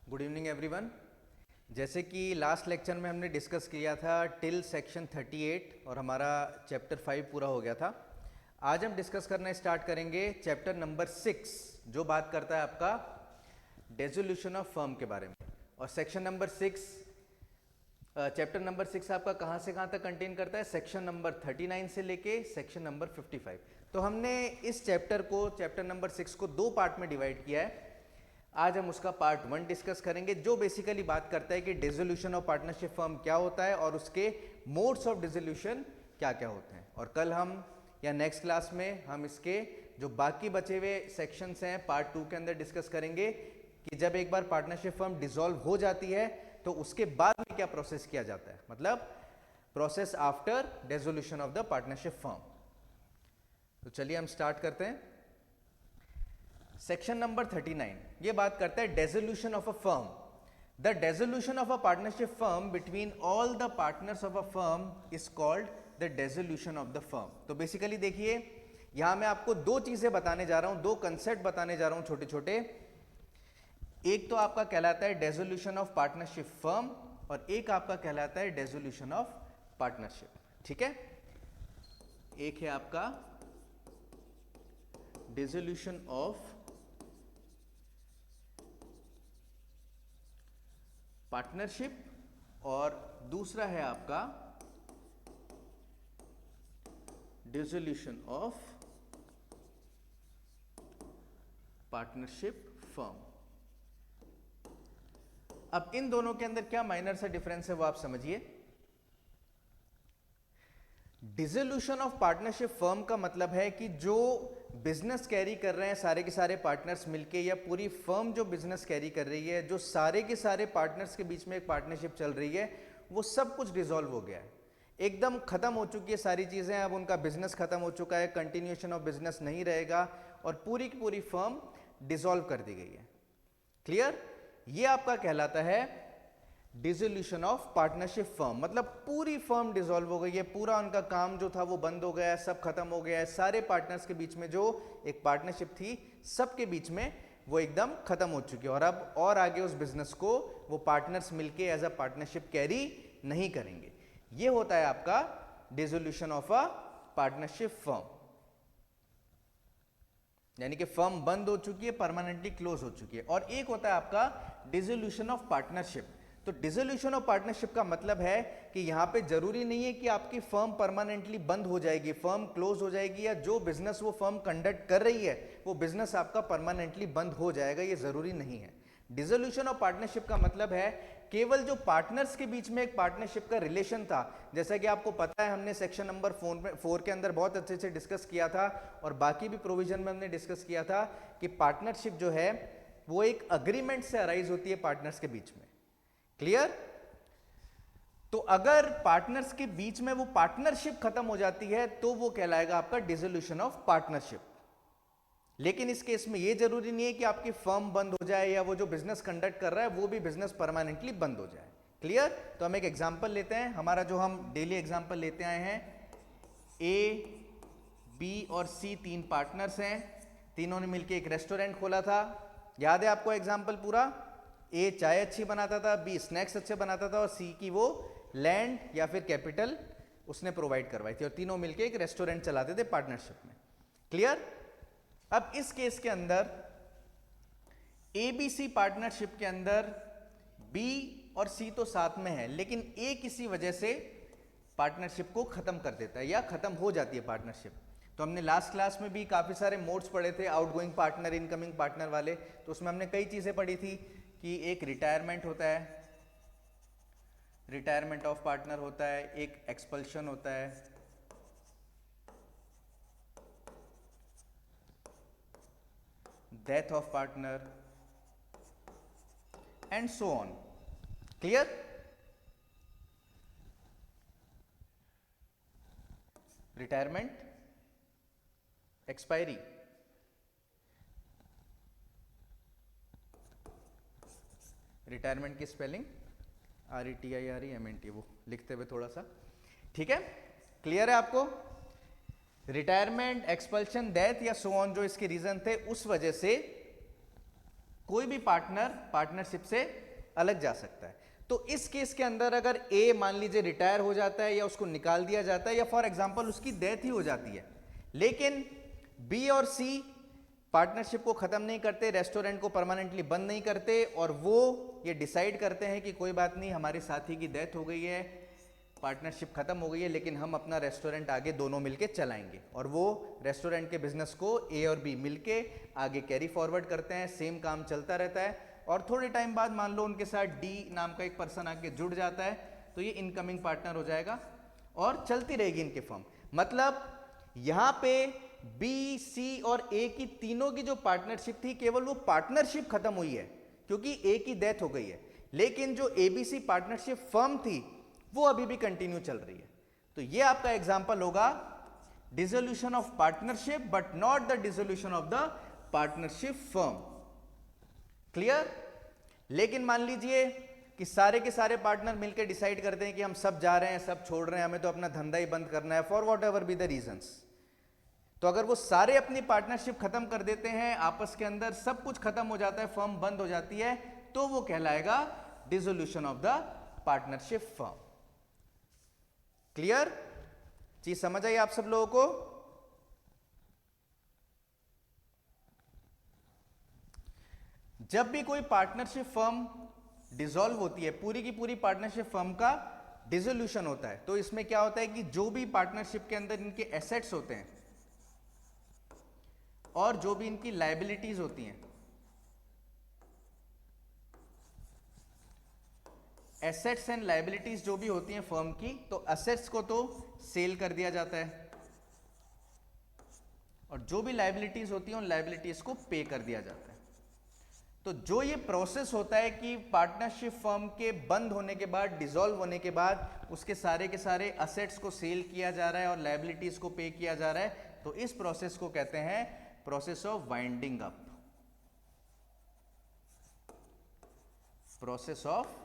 Good evening everyone. जैसे कि last lecture में हमने डिस्कस किया था टिल सेक्शन 38 और हमारा चैप्टर 5 पूरा हो गया था। आज हम डिस्कस करना स्टार्ट करेंगे चैप्टर नंबर 6 जो बात करता है आपका डिसोल्यूशन ऑफ फर्म के बारे में। और सेक्शन नंबर 6 चैप्टर नंबर 6 आपका कहाँ से कहाँ तक कंटेन करता है? सेक्शन नंबर 39 से लेके सेक्शन नंबर 55। तो हमने इस चैप्टर को, चैप्टर नंबर 6 को दो पार्ट में डिवाइड किया है। आज हम उसका पार्ट 1 डिस्कस करेंगे जो बेसिकली बात करता है कि डिसोल्यूशन ऑफ पार्टनरशिप फर्म क्या होता है और उसके मोड्स ऑफ डिसोल्यूशन क्या क्या होते हैं। और कल हम या नेक्स्ट क्लास में हम इसके जो बाकी बचे हुए सेक्शंस हैं पार्ट 2 के अंदर डिस्कस करेंगे कि जब एक बार पार्टनरशिप फर्म डिसॉल्व हो जाती है तो उसके बाद में क्या प्रोसेस किया जाता है, मतलब process after dissolution of the partnership firm. तो चलिए हम स्टार्ट करते हैं। सेक्शन नंबर 39 ये बात करता है dissolution of a firm. The dissolution of a partnership firm between all the partners of a firm is called the dissolution of the firm. तो बेसिकली देखिए यहां मैं आपको दो चीजें बताने जा रहा हूं, दो कंसेप्ट बताने जा रहा हूं छोटे छोटे। एक तो आपका कहलाता है डिसोल्यूशन ऑफ पार्टनरशिप फर्म और एक आपका कहलाता है डिसोल्यूशन ऑफ पार्टनरशिप। ठीक है, एक है आपका डिसोल्यूशन ऑफ पार्टनरशिप और दूसरा है आपका डिसोल्यूशन ऑफ पार्टनरशिप फर्म। अब इन दोनों के अंदर क्या माइनर सा डिफरेंस है वो आप समझिए। डिसोल्यूशन ऑफ पार्टनरशिप फर्म का मतलब है कि जो बिजनेस कैरी कर रहे हैं सारे के सारे पार्टनर्स मिलके या पूरी फर्म जो बिजनेस कैरी कर रही है, जो सारे के सारे पार्टनर्स के बीच में एक पार्टनरशिप चल रही है, वो सब कुछ डिसॉल्व हो गया है, एकदम खत्म हो चुकी है सारी चीजें। अब उनका बिजनेस खत्म हो चुका है, कंटिन्यूएशन ऑफ बिजनेस नहीं रहेगा और पूरी की पूरी फर्म डिसॉल्व कर दी गई है। क्लियर? ये आपका कहलाता है डिसोल्यूशन ऑफ पार्टनरशिप फर्म। मतलब पूरी फर्म डिसॉल्व हो गई है, पूरा उनका काम जो था वो बंद हो गया है, सब खत्म हो गया है, सारे पार्टनर्स के बीच में जो एक पार्टनरशिप थी सबके बीच में वो एकदम खत्म हो चुकी है और अब और आगे उस बिजनेस को वो पार्टनर्स मिलके एज अ पार्टनरशिप कैरी नहीं करेंगे। ये होता है आपका dissolution of a partnership firm, यानी कि फर्म बंद हो चुकी है, परमानेंटली क्लोज हो चुकी है। और एक होता है आपका डिसोल्यूशन ऑफ पार्टनरशिप। तो डिसोल्यूशन ऑफ पार्टनरशिप का मतलब है कि यहां पे जरूरी नहीं है कि आपकी फर्म परमानेंटली बंद हो जाएगी, फर्म क्लोज हो जाएगी या जो बिजनेस वो फर्म कंडक्ट कर रही है वो बिजनेस आपका परमानेंटली बंद हो जाएगा, ये जरूरी नहीं है। डिसोल्यूशन ऑफ पार्टनरशिप का मतलब है केवल जो पार्टनर्स के बीच में एक पार्टनरशिप का रिलेशन था, जैसा कि आपको पता है हमने सेक्शन नंबर 4 के अंदर बहुत अच्छे से डिस्कस किया था और बाकी भी प्रोविजन में हमने डिस्कस किया था कि पार्टनरशिप जो है वो एक अग्रीमेंट से अराइज होती है पार्टनर्स के बीच में। क्लियर? तो अगर पार्टनर्स के बीच में वो पार्टनरशिप खत्म हो जाती है तो वो कहलाएगा आपका डिसोल्यूशन ऑफ पार्टनरशिप। लेकिन इस केस में ये जरूरी नहीं है कि आपकी फर्म बंद हो जाए या वो जो बिजनेस कंडक्ट कर रहा है वो भी बिजनेस परमानेंटली बंद हो जाए। क्लियर? तो हम एक एग्जांपल लेते हैं, हमारा जो हम डेली एग्जांपल लेते आए हैं, ए, बी और सी तीन पार्टनर्स हैं, तीनों ने मिलकर एक रेस्टोरेंट खोला था। याद है आपको एग्जांपल पूरा? ए चाय अच्छी बनाता था, बी स्नैक्स अच्छे बनाता था और सी की वो लैंड या फिर कैपिटल उसने प्रोवाइड करवाई थी और तीनों मिलकर एक रेस्टोरेंट चलाते थे पार्टनरशिप में। क्लियर? अब इस केस के अंदर एबीसी पार्टनरशिप के अंदर बी और सी तो साथ में है लेकिन ए किसी वजह से पार्टनरशिप को खत्म कर देता है या खत्म हो जाती है पार्टनरशिप। तो हमने लास्ट क्लास में भी काफी सारे मोड्स पढ़े थे, आउटगोइंग पार्टनर, इनकमिंग पार्टनर वाले। तो उसमें हमने कई चीजें पढ़ी थी कि एक रिटायरमेंट होता है, रिटायरमेंट ऑफ पार्टनर होता है, एक एक्सपल्शन होता है, death of partner and so on. Clear? Retirement, expiry, retirement की स्पेलिंग RETIREMENT, वो लिखते हुए थोड़ा सा, ठीक है? क्लियर है आपको? रिटायरमेंट, एक्सपल्शन, डेथ या सो ऑन जो इसके रीजन थे, उस वजह से कोई भी पार्टनर पार्टनरशिप से अलग जा सकता है। तो इस केस के अंदर अगर ए मान लीजिए रिटायर हो जाता है या उसको निकाल दिया जाता है या फॉर एग्जांपल उसकी डेथ ही हो जाती है, लेकिन बी और सी पार्टनरशिप को खत्म नहीं करते, रेस्टोरेंट को परमानेंटली बंद नहीं करते, और वो ये डिसाइड करते हैं कि कोई बात नहीं, हमारे साथी की डेथ हो गई है, पार्टनरशिप खत्म हो गई है, लेकिन हम अपना रेस्टोरेंट आगे दोनों मिलके चलाएंगे, और वो रेस्टोरेंट के बिजनेस को ए और बी मिलके आगे कैरी फॉरवर्ड करते हैं, सेम काम चलता रहता है। और थोड़े टाइम बाद मान लो उनके साथ डी नाम का एक पर्सन आके जुड़ जाता है, तो ये इनकमिंग पार्टनर हो जाएगा और चलती रहेगी इनकी फर्म। मतलब यहां पे बी, सी और ए की तीनों की जो पार्टनरशिप थी, केवल वो पार्टनरशिप खत्म हुई है क्योंकि ए की डेथ हो गई है, लेकिन जो एबीसी पार्टनरशिप फर्म थी वो अभी भी कंटिन्यू चल रही है। तो ये आपका एग्जांपल होगा dissolution of partnership but not the dissolution of the partnership firm. Clear? लेकिन मान लीजिए कि सारे के सारे पार्टनर मिलकर डिसाइड करते हैं कि हम सब जा रहे हैं, सब छोड़ रहे हैं, हमें तो अपना धंधा ही बंद करना है, for what ever be the reasons. तो अगर वो सारे अपनी पार्टनरशिप खत्म कर देते हैं, आपस के अंदर सब कुछ खत्म हो जाता है, फर्म बंद हो जाती है, तो वो कहलाएगा dissolution of the partnership firm. Clear? चीज समझ आई आप सब लोगों को? जब भी कोई पार्टनरशिप फर्म डिसॉल्व होती है, पूरी की पूरी पार्टनरशिप फर्म का डिसोल्यूशन होता है, तो इसमें क्या होता है कि जो भी पार्टनरशिप के अंदर इनके एसेट्स होते हैं और जो भी इनकी लायबिलिटीज होती हैं, एसेट्स एंड लायबिलिटीज जो भी होती हैं फर्म की, तो एसेट्स को तो सेल कर दिया जाता है और जो भी लायबिलिटीज होती हैं उन लायबिलिटीज को पे कर दिया जाता है। तो जो ये प्रोसेस होता है कि पार्टनरशिप फर्म के बंद होने के बाद, डिसॉल्व होने के बाद उसके सारे के सारे एसेट्स को सेल किया जा रहा है और लायबिलिटीज को पे किया जा रहा है, तो इस प्रोसेस को कहते हैं process of winding up. Process of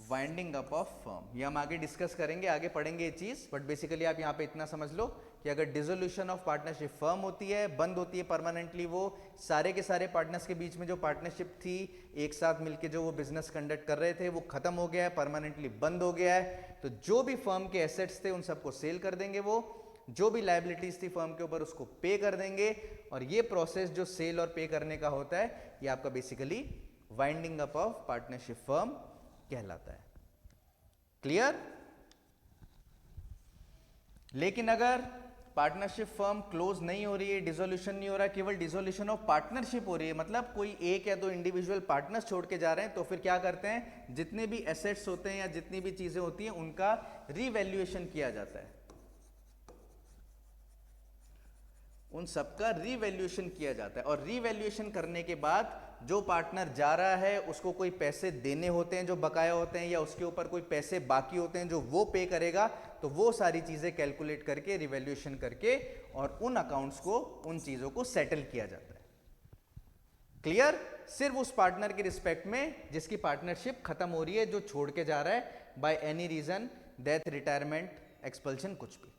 winding up of firm, ये हम आगे डिस्कस करेंगे, आगे पढ़ेंगे ये चीज, बट बेसिकली आप यहां पे इतना समझ लो कि अगर डिसोल्यूशन ऑफ पार्टनरशिप फर्म होती है, बंद होती है परमानेंटली, वो सारे के सारे पार्टनर्स के बीच में जो पार्टनरशिप थी, एक साथ मिलके जो वो बिजनेस कंडक्ट कर रहे थे, वो खत्म हो गया है, परमानेंटली बंद हो गया है, तो जो भी फर्म के एसेट्स थे उन सबको सेल कर देंगे, वो जो भी लायबिलिटीज थी फर्म के ऊपर उसको पे कर देंगे, और ये प्रोसेस जो सेल और पे करने का होता है, ये आपका basically winding up of partnership firm कहलाता है। क्लियर? लेकिन अगर पार्टनरशिप फर्म क्लोज नहीं हो रही है, डिसोल्यूशन नहीं हो रहा, केवल डिसोल्यूशन ऑफ पार्टनरशिप हो रही है, मतलब कोई एक या दो इंडिविजुअल पार्टनर्स छोड़ के जा रहे हैं, तो फिर क्या करते हैं, जितने भी एसेट्स होते हैं या जितनी भी चीजें होती हैं उनका रीवैल्यूएशन किया जाता है, उन सबका रीवैल्यूएशन किया जाता है, और रीवैल्यूएशन करने के बाद जो पार्टनर जा रहा है उसको कोई पैसे देने होते हैं जो बकाया होते हैं, या उसके ऊपर कोई पैसे बाकी होते हैं जो वो पे करेगा, तो वो सारी चीजें कैलकुलेट करके, रिवैल्यूएशन करके, और उन अकाउंट्स को, उन चीजों को सेटल किया जाता है। क्लियर? सिर्फ उस पार्टनर के रिस्पेक्ट में जिसकी पार्टनरशिप खत्म हो रही है, जो छोड़ के जा रहा है by any reason, death, retirement, expulsion, कुछ भी।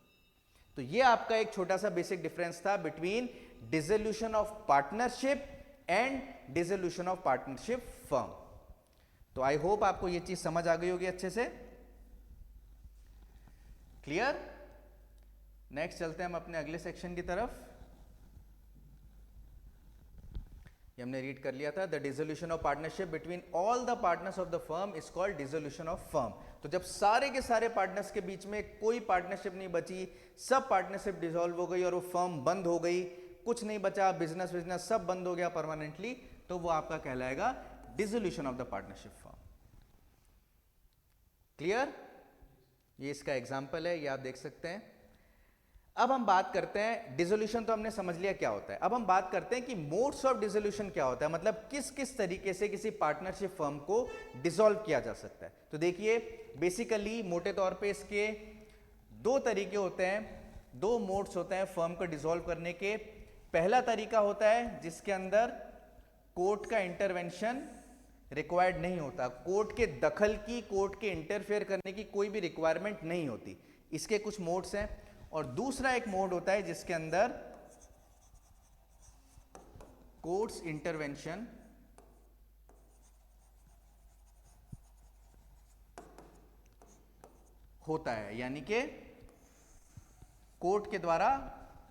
तो ये आपका एक छोटा सा बेसिक डिफरेंस था between dissolution of partnership and dissolution of partnership firm. तो आई होप आपको ये चीज समझ आ गई होगी अच्छे से। क्लियर? नेक्स्ट चलते हैं हम अपने अगले सेक्शन की तरफ। ये हमने रीड कर लिया था, the dissolution of partnership between all the partners of the firm is called dissolution of firm. तो जब सारे के सारे पार्टनर्स के बीच में कोई पार्टनरशिप नहीं बची, सब पार्टनरशिप डिसॉल्व हो गई और वो फर्म बंद हो गई, कुछ नहीं बचा, बिजनेस सब बंद हो गया परमानेंटली, तो वो आपका कहलाएगा dissolution of the partnership firm. Clear? ये इसका एग्जांपल है, ये आप देख सकते हैं। अब हम बात करते हैं, डिसोल्यूशन तो हमने समझ लिया क्या होता है, अब हम बात करते हैं कि मोड्स ऑफ डिसोल्यूशन क्या होता है, मतलब किस किस तरीके से किसी पार्टनरशिप फर्म को डिसॉल्व किया जा सकता है। तो देखिए, बेसिकली मोटे तौर पे इसके दो तरीके होते हैं, दो मोड्स होते हैं फर्म को डिसॉल्व करने के। पहला तरीका होता है जिसके अंदर कोर्ट का इंटरवेंशन रिक्वायर्ड नहीं होता, कोर्ट के दखल की, कोर्ट के इंटरफेयर करने की कोई भी रिक्वायरमेंट नहीं होती, इसके कुछ मोड्स हैं। और दूसरा एक मोड होता है जिसके अंदर कोर्ट्स इंटरवेंशन होता है, यानी कि कोर्ट के द्वारा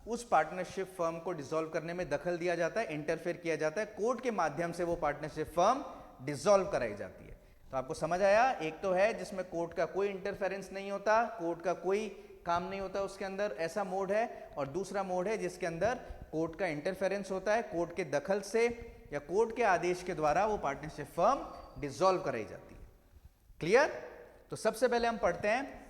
उस पार्टनरशिप फर्म को डिसॉल्व करने में दखल दिया जाता है, इंटरफेयर किया जाता है, कोर्ट के माध्यम से वो पार्टनरशिप फर्म डिसॉल्व कराई जाती है। तो आपको समझ आया, एक तो है जिसमें कोर्ट का कोई इंटरफेरेंस नहीं होता, कोर्ट का कोई काम नहीं होता उसके अंदर, ऐसा मोड है। और दूसरा मोड है जिसके अंदर कोर्ट का इंटरफेरेंस होता है, कोर्ट के दखल से या कोर्ट के आदेश के द्वारा वो पार्टनरशिप फर्म डिसॉल्व कराई जाती है। क्लियर? तो सबसे पहले हम पढ़ते हैं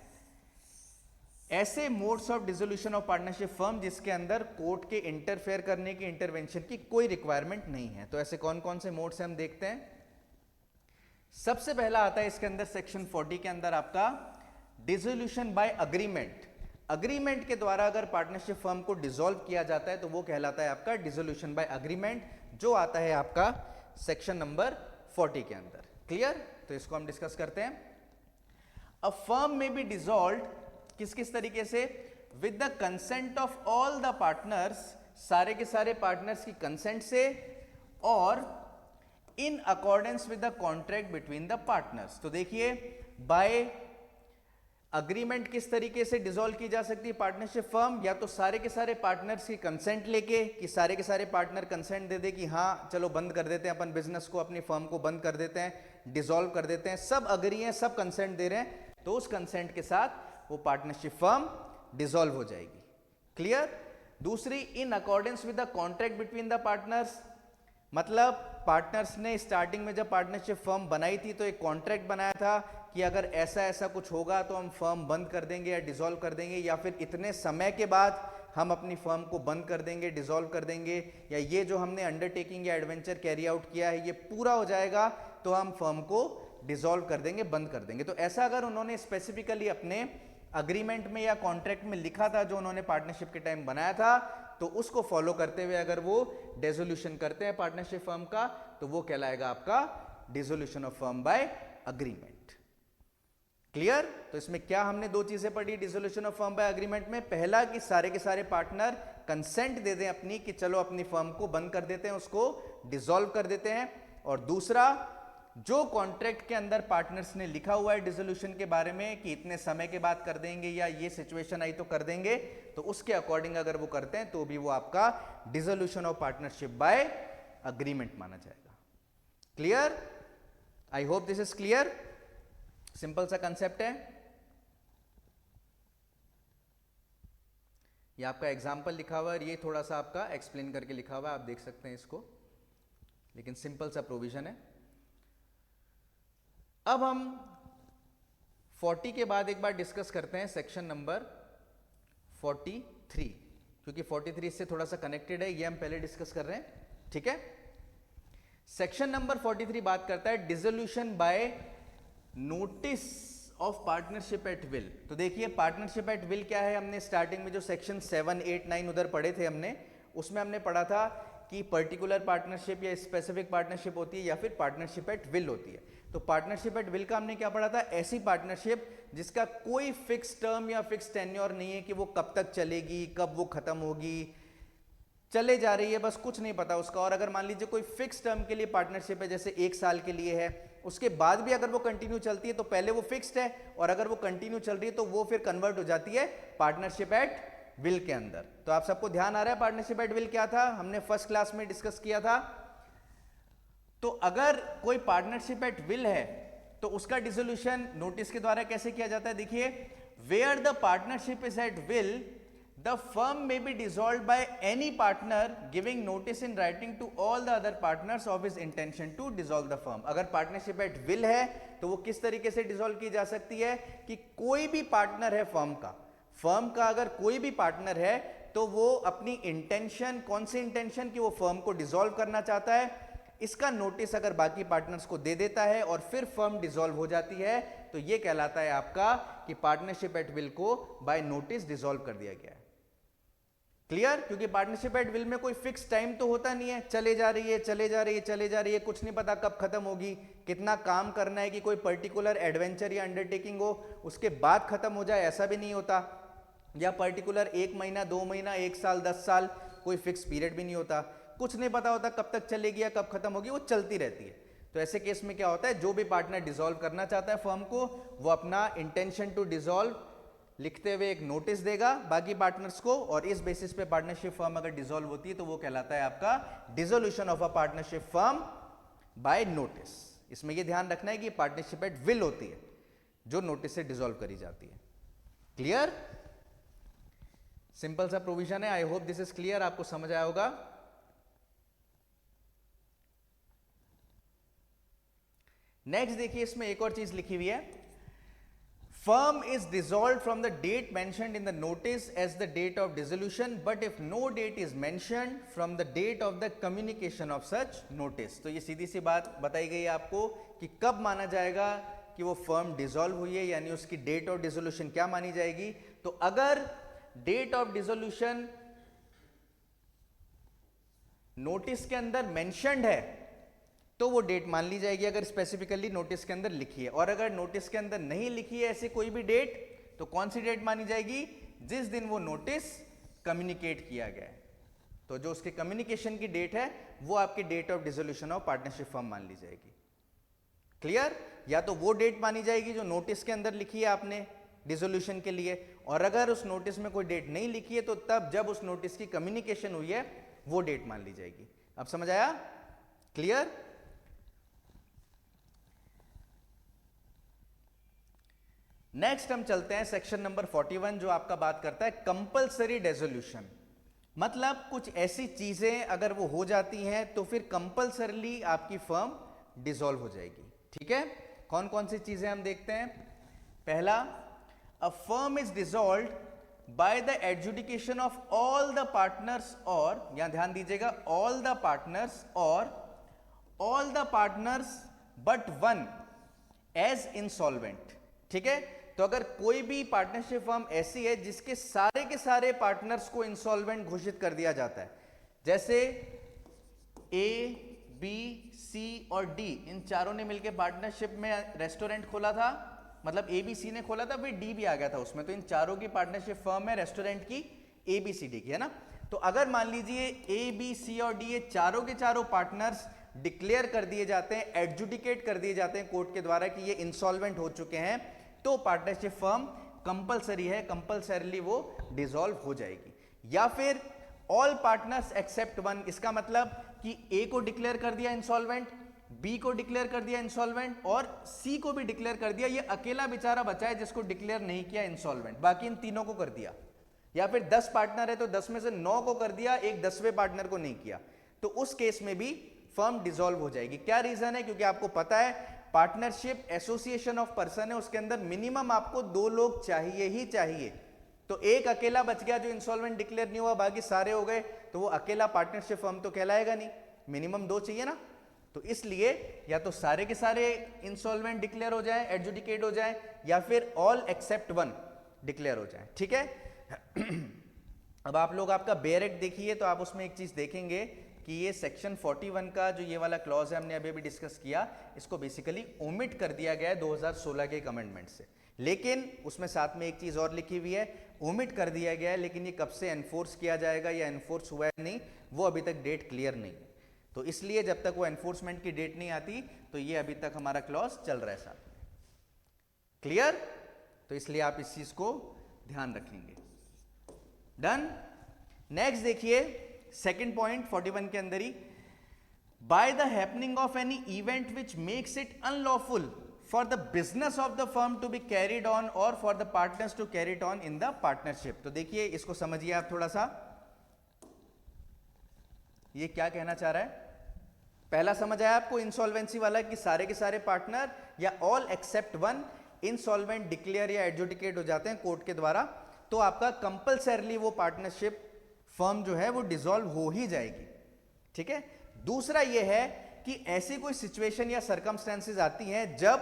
ऐसे modes of dissolution of partnership firm जिसके अंदर कोर्ट के इंटरफेयर करने की, इंटरवेंशन की कोई रिक्वायरमेंट नहीं है। तो ऐसे कौन कौन से मोड्स हैं हम देखते हैं। सबसे पहला आता है इसके अंदर सेक्शन 40 के अंदर आपका डिसोल्यूशन बाय अग्रीमेंट। अग्रीमेंट के द्वारा अगर पार्टनरशिप फर्म को डिसॉल्व किया जाता है तो वो कहलाता है आपका डिसोल्यूशन बाय अग्रीमेंट, जो आता है आपका सेक्शन नंबर 40 के अंदर। क्लियर? तो इसको हम डिस्कस करते हैं। अ फर्म में बी डिसॉल्व्ड किस किस तरीके से, with the consent of all the partners, सारे के सारे पार्टनर्स की कंसेंट से, और in accordance with the contract between the partners. तो देखिए बाय अग्रीमेंट किस तरीके से डिसॉल्व की जा सकती है पार्टनरशिप फर्म, या तो सारे के सारे पार्टनर्स की कंसेंट लेके, कि सारे के सारे पार्टनर कंसेंट दे दे कि हाँ चलो बंद कर देते हैं अपन बिजनेस को, अपनी फर्म को बंद कर देते हैं, डिसॉल्व कर देते हैं, सब अग्री हैं, सब कंसेंट दे रहे हैं, तो उस कंसेंट के साथ वो पार्टनरशिप फर्म डिसॉल्व हो जाएगी। क्लियर? दूसरी, in accordance with the contract between the partners, मतलब पार्टनर्स ने स्टार्टिंग में जब पार्टनरशिप फर्म बनाई थी तो एक कॉन्ट्रैक्ट बनाया था कि अगर ऐसा ऐसा कुछ होगा तो हम फर्म बंद कर देंगे या डिसॉल्व कर देंगे, या फिर इतने समय के बाद हम अपनी फर्म को बंद कर देंगे, डिसॉल्व कर देंगे, या ये जो हमने अंडरटेकिंग या एडवेंचर कैरी आउट किया है ये पूरा हो जाएगा तो हम फर्म को डिसॉल्व कर देंगे, बंद कर देंगे। तो ऐसा अगर उन्होंने स्पेसिफिकली अपने अग्रीमेंट में या कॉन्ट्रैक्ट में लिखा था जो उन्होंने पार्टनरशिप के टाइम बनाया था, तो उसको फॉलो करते हुए अगर वो डिसोल्यूशन करते हैं पार्टनरशिप फर्म का, तो वो कहलाएगा आपका dissolution of firm bye agreement. Clear? तो इसमें क्या हमने दो चीजें पढ़ी dissolution of firm bye agreement में। पहला कि सारे के सारे पार्टनर कंसेंट दे दें अपनी कि चलो अपनी फर्म को बंद कर देते हैं, उसको डिसॉल्व कर देते हैं। और दूसरा, जो कॉन्ट्रैक्ट के अंदर पार्टनर्स ने लिखा हुआ है डिसोल्यूशन के बारे में कि इतने समय के बाद कर देंगे या ये सिचुएशन आई तो कर देंगे, तो उसके अकॉर्डिंग अगर वो करते हैं तो भी वो आपका dissolution of partnership by agreement माना जाएगा। Clear? I hope this is clear. Simple सा कंसेप्ट है। ये आपका एग्जाम्पल लिखा हुआ है, ये थोड़ा सा आपका एक्सप्लेन करके लिखा हुआ है, आप देख सकते हैं इसको, लेकिन सिंपल सा प्रोविजन है। अब हम 40 के बाद एक बार डिस्कस करते हैं सेक्शन नंबर 43, क्योंकि 43 से थोड़ा सा कनेक्टेड है, ये हम पहले डिस्कस कर रहे हैं। ठीक है? सेक्शन नंबर 43 बात करता है dissolution by notice of partnership at will. तो देखिए पार्टनरशिप एट विल क्या है, हमने स्टार्टिंग में जो सेक्शन 7, 8, 9 उधर पढ़े थे हमने, उसमें हमने पढ़ा था कि पर्टिकुलर पार्टनरशिप या स्पेसिफिक पार्टनरशिप होती है या फिर पार्टनरशिप एट विल होती है। तो पार्टनरशिप एट विल का हमने क्या पढ़ा था, ऐसी पार्टनरशिप जिसका कोई फिक्स टर्म या फिक्स टेन्योर नहीं है कि वो कब तक चलेगी, कब वो खत्म होगी, चले जा रही है, बस कुछ नहीं पता उसका। और अगर मान लीजिए कोई फिक्स टर्म के लिए पार्टनरशिप है, जैसे 1 साल के लिए है, उसके बाद भी अगर वो कंटिन्यू चलती है तो पहले वो फिक्स्ड है, और अगर वो कंटिन्यू चल रही है तो वो फिर कन्वर्ट हो जाती है पार्टनरशिप एट विल के अंदर। तो आप सबको ध्यान आ रहा है पार्टनरशिप एट विल क्या था, हमने फर्स्ट क्लास में डिस्कस किया था। तो अगर कोई पार्टनरशिप एट विल है तो उसका डिसोल्यूशन नोटिस के द्वारा कैसे किया जाता है, देखिए, where the partnership is at will the firm may be dissolved by any partner giving notice in writing to all the other partners of his intention to dissolve the firm. अगर partnership at will है तो वो किस तरीके से dissolve की जा सकती है कि कोई भी पार्टनर है फर्म का अगर कोई भी पार्टनर है तो वो अपनी इंटेंशन, कौन सी इंटेंशन कि वो फर्म को डिसॉल्व करना चाहता है, इसका नोटिस अगर बाकी पार्टनर्स को दे देता है और फिर फर्म डिसॉल्व हो जाती है, तो ये कहलाता है आपका कि पार्टनरशिप एट विल को बाय नोटिस डिसॉल्व कर दिया गया है। क्लियर? क्योंकि पार्टनरशिप एट विल में कोई फिक्स टाइम तो होता नहीं है, चले जा रही है चले जा रही है चले जा रही है, कुछ नहीं पता कब खत्म होगी, कितना काम करना है कि कोई पर्टिकुलर एडवेंचर या अंडरटेकिंग हो उसके बाद खत्म हो जाए, ऐसा भी नहीं होता, या पर्टिकुलर 1 महीना 2 महीना 1 साल 10 साल कोई फिक्स पीरियड भी नहीं होता, कुछ नहीं पता होता कब तक चलेगी या कब खत्म होगी, वो चलती रहती है। तो ऐसे केस में क्या होता है, जो भी पार्टनर डिसॉल्व करना चाहता है फर्म को, वो अपना इंटेंशन टू डिसॉल्व लिखते हुए एक नोटिस देगा बाकी पार्टनर्स को, और इस बेसिस पे पार्टनरशिप फर्म अगर डिसॉल्व होती है तो वो कहलाता है आपका dissolution of a partnership firm bye notice. इसमें ये ध्यान रखना है कि पार्टनरशिप एट विल होती है जो नोटिस से डिसॉल्व करी जाती है। क्लियर? सिंपल सा प्रोविजन है। आई होप दिस इज क्लियर, आपको समझ आया होगा। नेक्स्ट देखिए, इसमें एक और चीज लिखी हुई है, firm is dissolve from the date mentioned in the notice as the date of dissolution, but if no date is mentioned from the date of the communication of such notice. तो ये सीधी सी बात बताई गई है आपको कि कब माना जाएगा कि वो फर्म डिसॉल्व हुई है, यानी उसकी डेट ऑफ डिसोल्यूशन क्या मानी जाएगी। तो अगर डेट ऑफ डिसोल्यूशन नोटिस के अंदर मेंशन्ड है तो वो डेट मान ली जाएगी, अगर स्पेसिफिकली नोटिस के अंदर लिखी है। और अगर नोटिस के अंदर नहीं लिखी है ऐसी कोई भी डेट, तो कौन सी डेट मानी जाएगी, जिस दिन वो नोटिस कम्युनिकेट किया गया है। तो जो उसके कम्युनिकेशन की डेट है वो आपकी date of dissolution of partnership firm मान ली जाएगी। क्लियर? या तो वो डेट मानी जाएगी जो नोटिस के अंदर लिखी है आपने डिसोल्यूशन के लिए, और अगर उस नोटिस में कोई डेट नहीं लिखी है तो तब जब उस नोटिस की कम्युनिकेशन हुई है वो डेट मान ली जाएगी। अब समझ आया? क्लियर? नेक्स्ट हम चलते हैं सेक्शन नंबर 41 जो आपका बात करता है कंपलसरी डिसोल्यूशन। मतलब कुछ ऐसी चीजें अगर वो हो जाती हैं तो फिर कंपलसरीली आपकी फर्म डिसॉल्व हो जाएगी। ठीक है? कौन कौन सी चीजें हम देखते हैं। पहला, a firm is dissolved by the adjudication of all the partners, और यहां ध्यान दीजिएगा, ऑल द पार्टनर्स और all the partners but one as insolvent. ठीक है? तो अगर कोई भी पार्टनरशिप फर्म ऐसी है जिसके सारे के सारे पार्टनर्स को इंसॉल्वेंट घोषित कर दिया जाता है, जैसे ए, बी, सी और डी, इन चारों ने मिलकर पार्टनरशिप में रेस्टोरेंट खोला था, मतलब ए बी सी ने खोला था, फिर डी भी आ गया था उसमें, तो इन चारों की पार्टनरशिप फर्म है रेस्टोरेंट की ए बी सी डी की, है ना। तो अगर मान लीजिए ए बी सी और डी ये चारों के चारों पार्टनर्स डिक्लेयर कर दिए जाते हैं, एडजुडिकेट कर दिए जाते हैं कोर्ट के द्वारा कि ये इंसॉल्वेंट हो चुके हैं, तो पार्टनरशिप फर्म कंपलसरी है, कंपलसरीली वो डिसॉल्व हो जाएगी। या फिर ऑल पार्टनर्स एक्सेप्ट वन, इसका मतलब कि ए को डिक्लेयर कर दिया इंसॉल्वेंट, बी को डिक्लेयर कर दिया इंसॉल्वेंट और सी को भी डिक्लेयर कर दिया, ये अकेला बेचारा बचा है जिसको डिक्लेयर नहीं किया इंसॉल्वेंट, बाकी इन तीनों को कर दिया। या फिर 10 पार्टनर है तो 10 में से 9 को कर दिया, एक 10वें पार्टनर को नहीं किया, तो उस केस में भी फर्म डिसॉल्व हो जाएगी। क्या रीजन है? क्योंकि आपको पता है पार्टनरशिप एसोसिएशन ऑफ पर्सन है, उसके अंदर मिनिमम आपको 2 लोग चाहिए ही चाहिए। तो एक अकेला बच गया जो इंसॉल्वेंट डिक्लेयर नहीं हुआ, बाकी सारे हो गए, तो वो अकेला पार्टनरशिप फर्म तो कहलाएगा नहीं, मिनिमम 2 चाहिए ना। तो इसलिए या तो सारे के सारे इंसॉल्वेंट डिक्लेयर हो जाए, एडजुडिकेट हो जाए, या फिर ऑल एक्सेप्ट वन डिक्लेयर हो जाए। ठीक है? अब आप लोग आपका बेयर एक्ट देखिए तो आप उसमें एक चीज देखेंगे कि ये सेक्शन 41 का जो ये वाला क्लॉज है, हमने अभी भी डिस्कस किया, इसको बेसिकली ओमिट कर दिया गया है 2016 के एक अमेंडमेंट से। लेकिन उसमें साथ में एक चीज और लिखी हुई है, ओमिट कर दिया गया है, लेकिन ये कब से एनफोर्स किया जाएगा या एनफोर्स हुआ है नहीं, वो अभी तक डेट क्लियर नहीं है। तो इसलिए जब तक वो एनफोर्समेंट की डेट नहीं आती तो ये अभी तक हमारा क्लॉज चल रहा है साथ में। क्लियर? तो इसलिए आप इस चीज को ध्यान रखेंगे। डन? नेक्स्ट देखिए सेकेंड पॉइंट 41 के अंदर ही, by the happening of any event which makes it unlawful for the business of the firm to be carried on or for the partners to carry it on in the partnership. तो देखिए इसको समझिए आप थोड़ा सा, ये क्या कहना चाह रहा है। पहला समझ आया आपको इंसॉल्वेंसी वाला कि सारे के सारे पार्टनर या all except one insolvent declare या एडजुडिकेट हो जाते हैं कोर्ट के द्वारा, तो आपका कंपलसरीली वो पार्टनरशिप फर्म जो है वो डिसॉल्व हो ही जाएगी। ठीक है? दूसरा ये है कि ऐसी कोई सिचुएशन या सर्कमस्टेंसेस आती हैं जब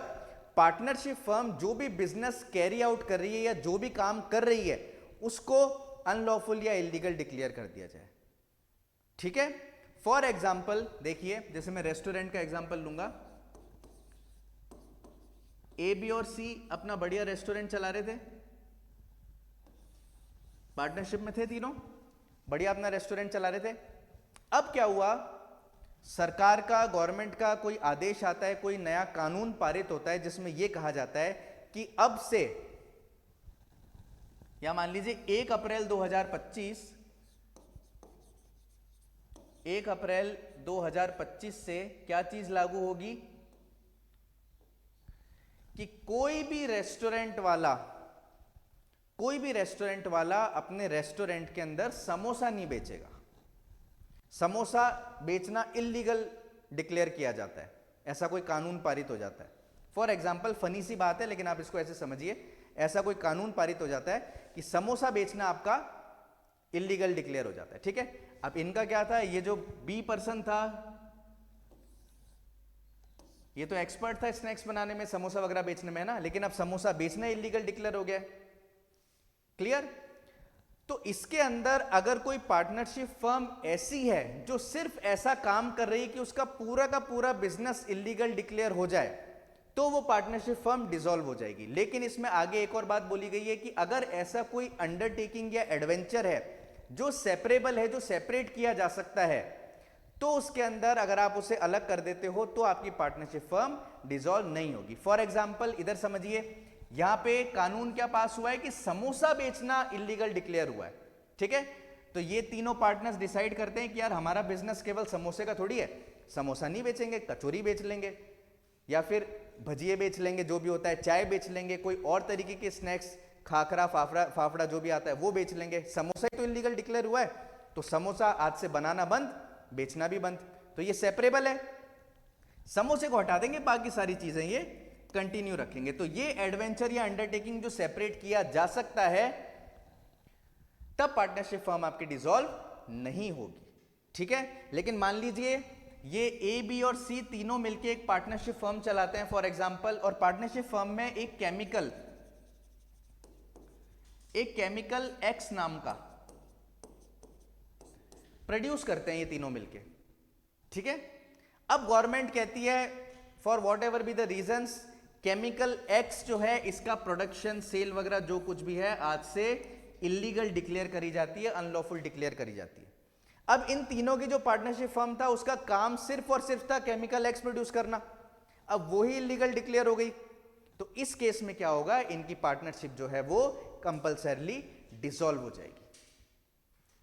पार्टनरशिप फर्म जो भी बिजनेस कैरी आउट कर रही है या जो भी काम कर रही है उसको अनलॉफुल या इलीगल डिक्लेयर कर दिया जाए। ठीक है? फॉर एग्जाम्पल देखिए, जैसे मैं रेस्टोरेंट का एग्जाम्पल लूंगा, ए बी और सी अपना बढ़िया रेस्टोरेंट चला रहे थे, पार्टनरशिप में थे तीनों, बढ़िया अपना रेस्टोरेंट चला रहे थे। अब क्या हुआ, सरकार का, गवर्नमेंट का कोई आदेश आता है, कोई नया कानून पारित होता है जिसमें यह कहा जाता है कि अब से, या मान लीजिए 1 अप्रैल 2025, 1 अप्रैल 2025 से क्या चीज लागू होगी कि कोई भी रेस्टोरेंट वाला अपने रेस्टोरेंट के अंदर समोसा नहीं बेचेगा। समोसा बेचना इलीगल डिक्लेयर किया जाता है, ऐसा कोई कानून पारित हो जाता है। फॉर एग्जाम्पल, फनी सी बात है लेकिन आप इसको ऐसे समझिए, ऐसा कोई कानून पारित हो जाता है कि समोसा बेचना आपका इलीगल डिक्लेयर हो जाता है। ठीक है, अब इनका क्या था, ये जो बी पर्सन था ये तो एक्सपर्ट था स्नैक्स बनाने में, समोसा वगैरह बेचने में ना, लेकिन अब समोसा बेचना इलीगल डिक्लेयर हो गया। क्लियर? तो इसके अंदर अगर कोई पार्टनरशिप फर्म ऐसी है जो सिर्फ ऐसा काम कर रही है कि उसका पूरा का पूरा बिजनेस इलीगल डिक्लेयर हो जाए, तो वो पार्टनरशिप फर्म डिसॉल्व हो जाएगी। लेकिन इसमें आगे एक और बात बोली गई है कि अगर ऐसा कोई अंडरटेकिंग या एडवेंचर है जो सेपरेबल है, जो सेपरेट किया जा सकता है, तो उसके अंदर अगर आप उसे अलग कर देते हो तो आपकी पार्टनरशिप फर्म डिसॉल्व नहीं होगी। फॉर एग्जाम्पल, इधर समझिए, यहां पे कानून क्या पास हुआ है कि समोसा बेचना इलीगल डिक्लेयर हुआ है। ठीक है, तो ये तीनों पार्टनर्स डिसाइड करते हैं कि यार हमारा बिजनेस केवल समोसे का थोड़ी है, समोसा नहीं बेचेंगे, कचौरी बेच लेंगे या फिर भजिए बेच लेंगे, जो भी होता है, चाय बेच लेंगे, कोई और तरीके के स्नैक्स, खाखरा, फाफड़ा जो भी आता है वो बेच लेंगे। समोसा ही तो इलीगल डिक्लेयर हुआ है, तो समोसा आज से बनाना बंद, बेचना भी बंद। तो ये सेपरेबल है, समोसे को हटा देंगे, बाकी सारी चीजें ये कंटिन्यू रखेंगे। तो ये एडवेंचर या अंडरटेकिंग जो सेपरेट किया जा सकता है, तब पार्टनरशिप फर्म आपकी डिसॉल्व नहीं होगी। ठीक है, लेकिन मान लीजिए ये ए, बी और सी तीनों मिलकर एक पार्टनरशिप फर्म चलाते हैं फॉर एग्जांपल, और पार्टनरशिप फर्म में एक केमिकल एक्स नाम का प्रोड्यूस करते हैं ये तीनों मिलके। ठीक है, अब गवर्नमेंट कहती है for what ever be the reasons, chemical x जो है इसका प्रोडक्शन, सेल वगैरह जो कुछ भी है आज से इलीगल डिक्लेयर करी जाती है, अनलॉफुल डिक्लेयर करी जाती है। अब इन तीनों की जो पार्टनरशिप फर्म था उसका काम सिर्फ और सिर्फ था केमिकल एक्स प्रोड्यूस करना, अब वही इलीगल डिक्लेयर हो गई। तो इस केस में क्या होगा, इनकी पार्टनरशिप जो है वो कंपल्सरली डिसॉल्व हो जाएगी।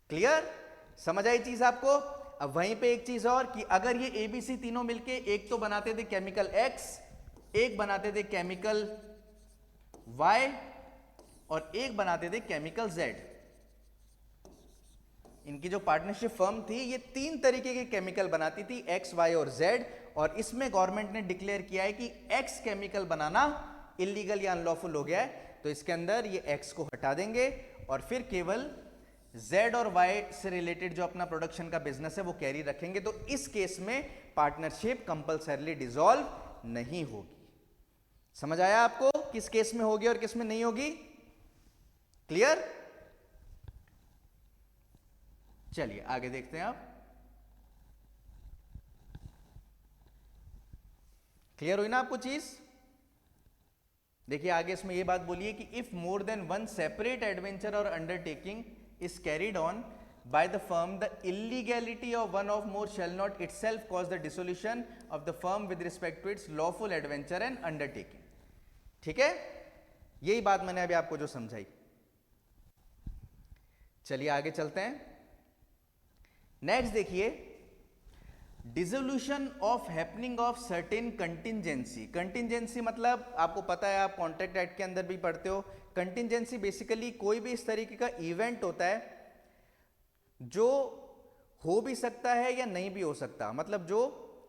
क्लियर? समझ आई चीज आपको? अब वहीं पे एक चीज और कि अगर ये एबीसी तीनों मिलके एक तो बनाते थे केमिकल एक्स, एक बनाते थे केमिकल वाई और एक बनाते थे केमिकल जेड, इनकी जो पार्टनरशिप फर्म थी ये 3 तरीके के केमिकल बनाती थी, एक्स, वाई और जेड, और इसमें गवर्नमेंट ने डिक्लेयर किया है कि एक्स केमिकल बनाना इलीगल या अनलॉफुल हो गया है, तो इसके अंदर ये एक्स को हटा देंगे और फिर केवल जेड और वाई से रिलेटेड जो अपना प्रोडक्शन का बिजनेस है वो कैरी रखेंगे। तो इस केस में पार्टनरशिप कंपल्सरली डिसॉल्व नहीं होगी। समझ आया आपको किस केस में होगी और किस में नहीं होगी? क्लियर? चलिए आगे देखते हैं। आप क्लियर हुई ना आपको चीज? देखिए आगे इसमें यह बात बोलिए कि if more than one separate adventure और undertaking is carried on by the firm, the illegality of one or more shall not itself cause the dissolution of the firm with respect to its lawful adventure and undertaking. ठीक है, यही बात मैंने अभी आपको जो समझाई। चलिए आगे चलते हैं। नेक्स्ट देखिए, dissolution of happening of certain contingency. Contingency मतलब आपको पता है, आप कॉन्ट्रैक्ट एक्ट के अंदर भी पढ़ते हो। कंटिंजेंसी बेसिकली कोई भी इस तरीके का इवेंट होता है जो हो भी सकता है या नहीं भी हो सकता, मतलब जो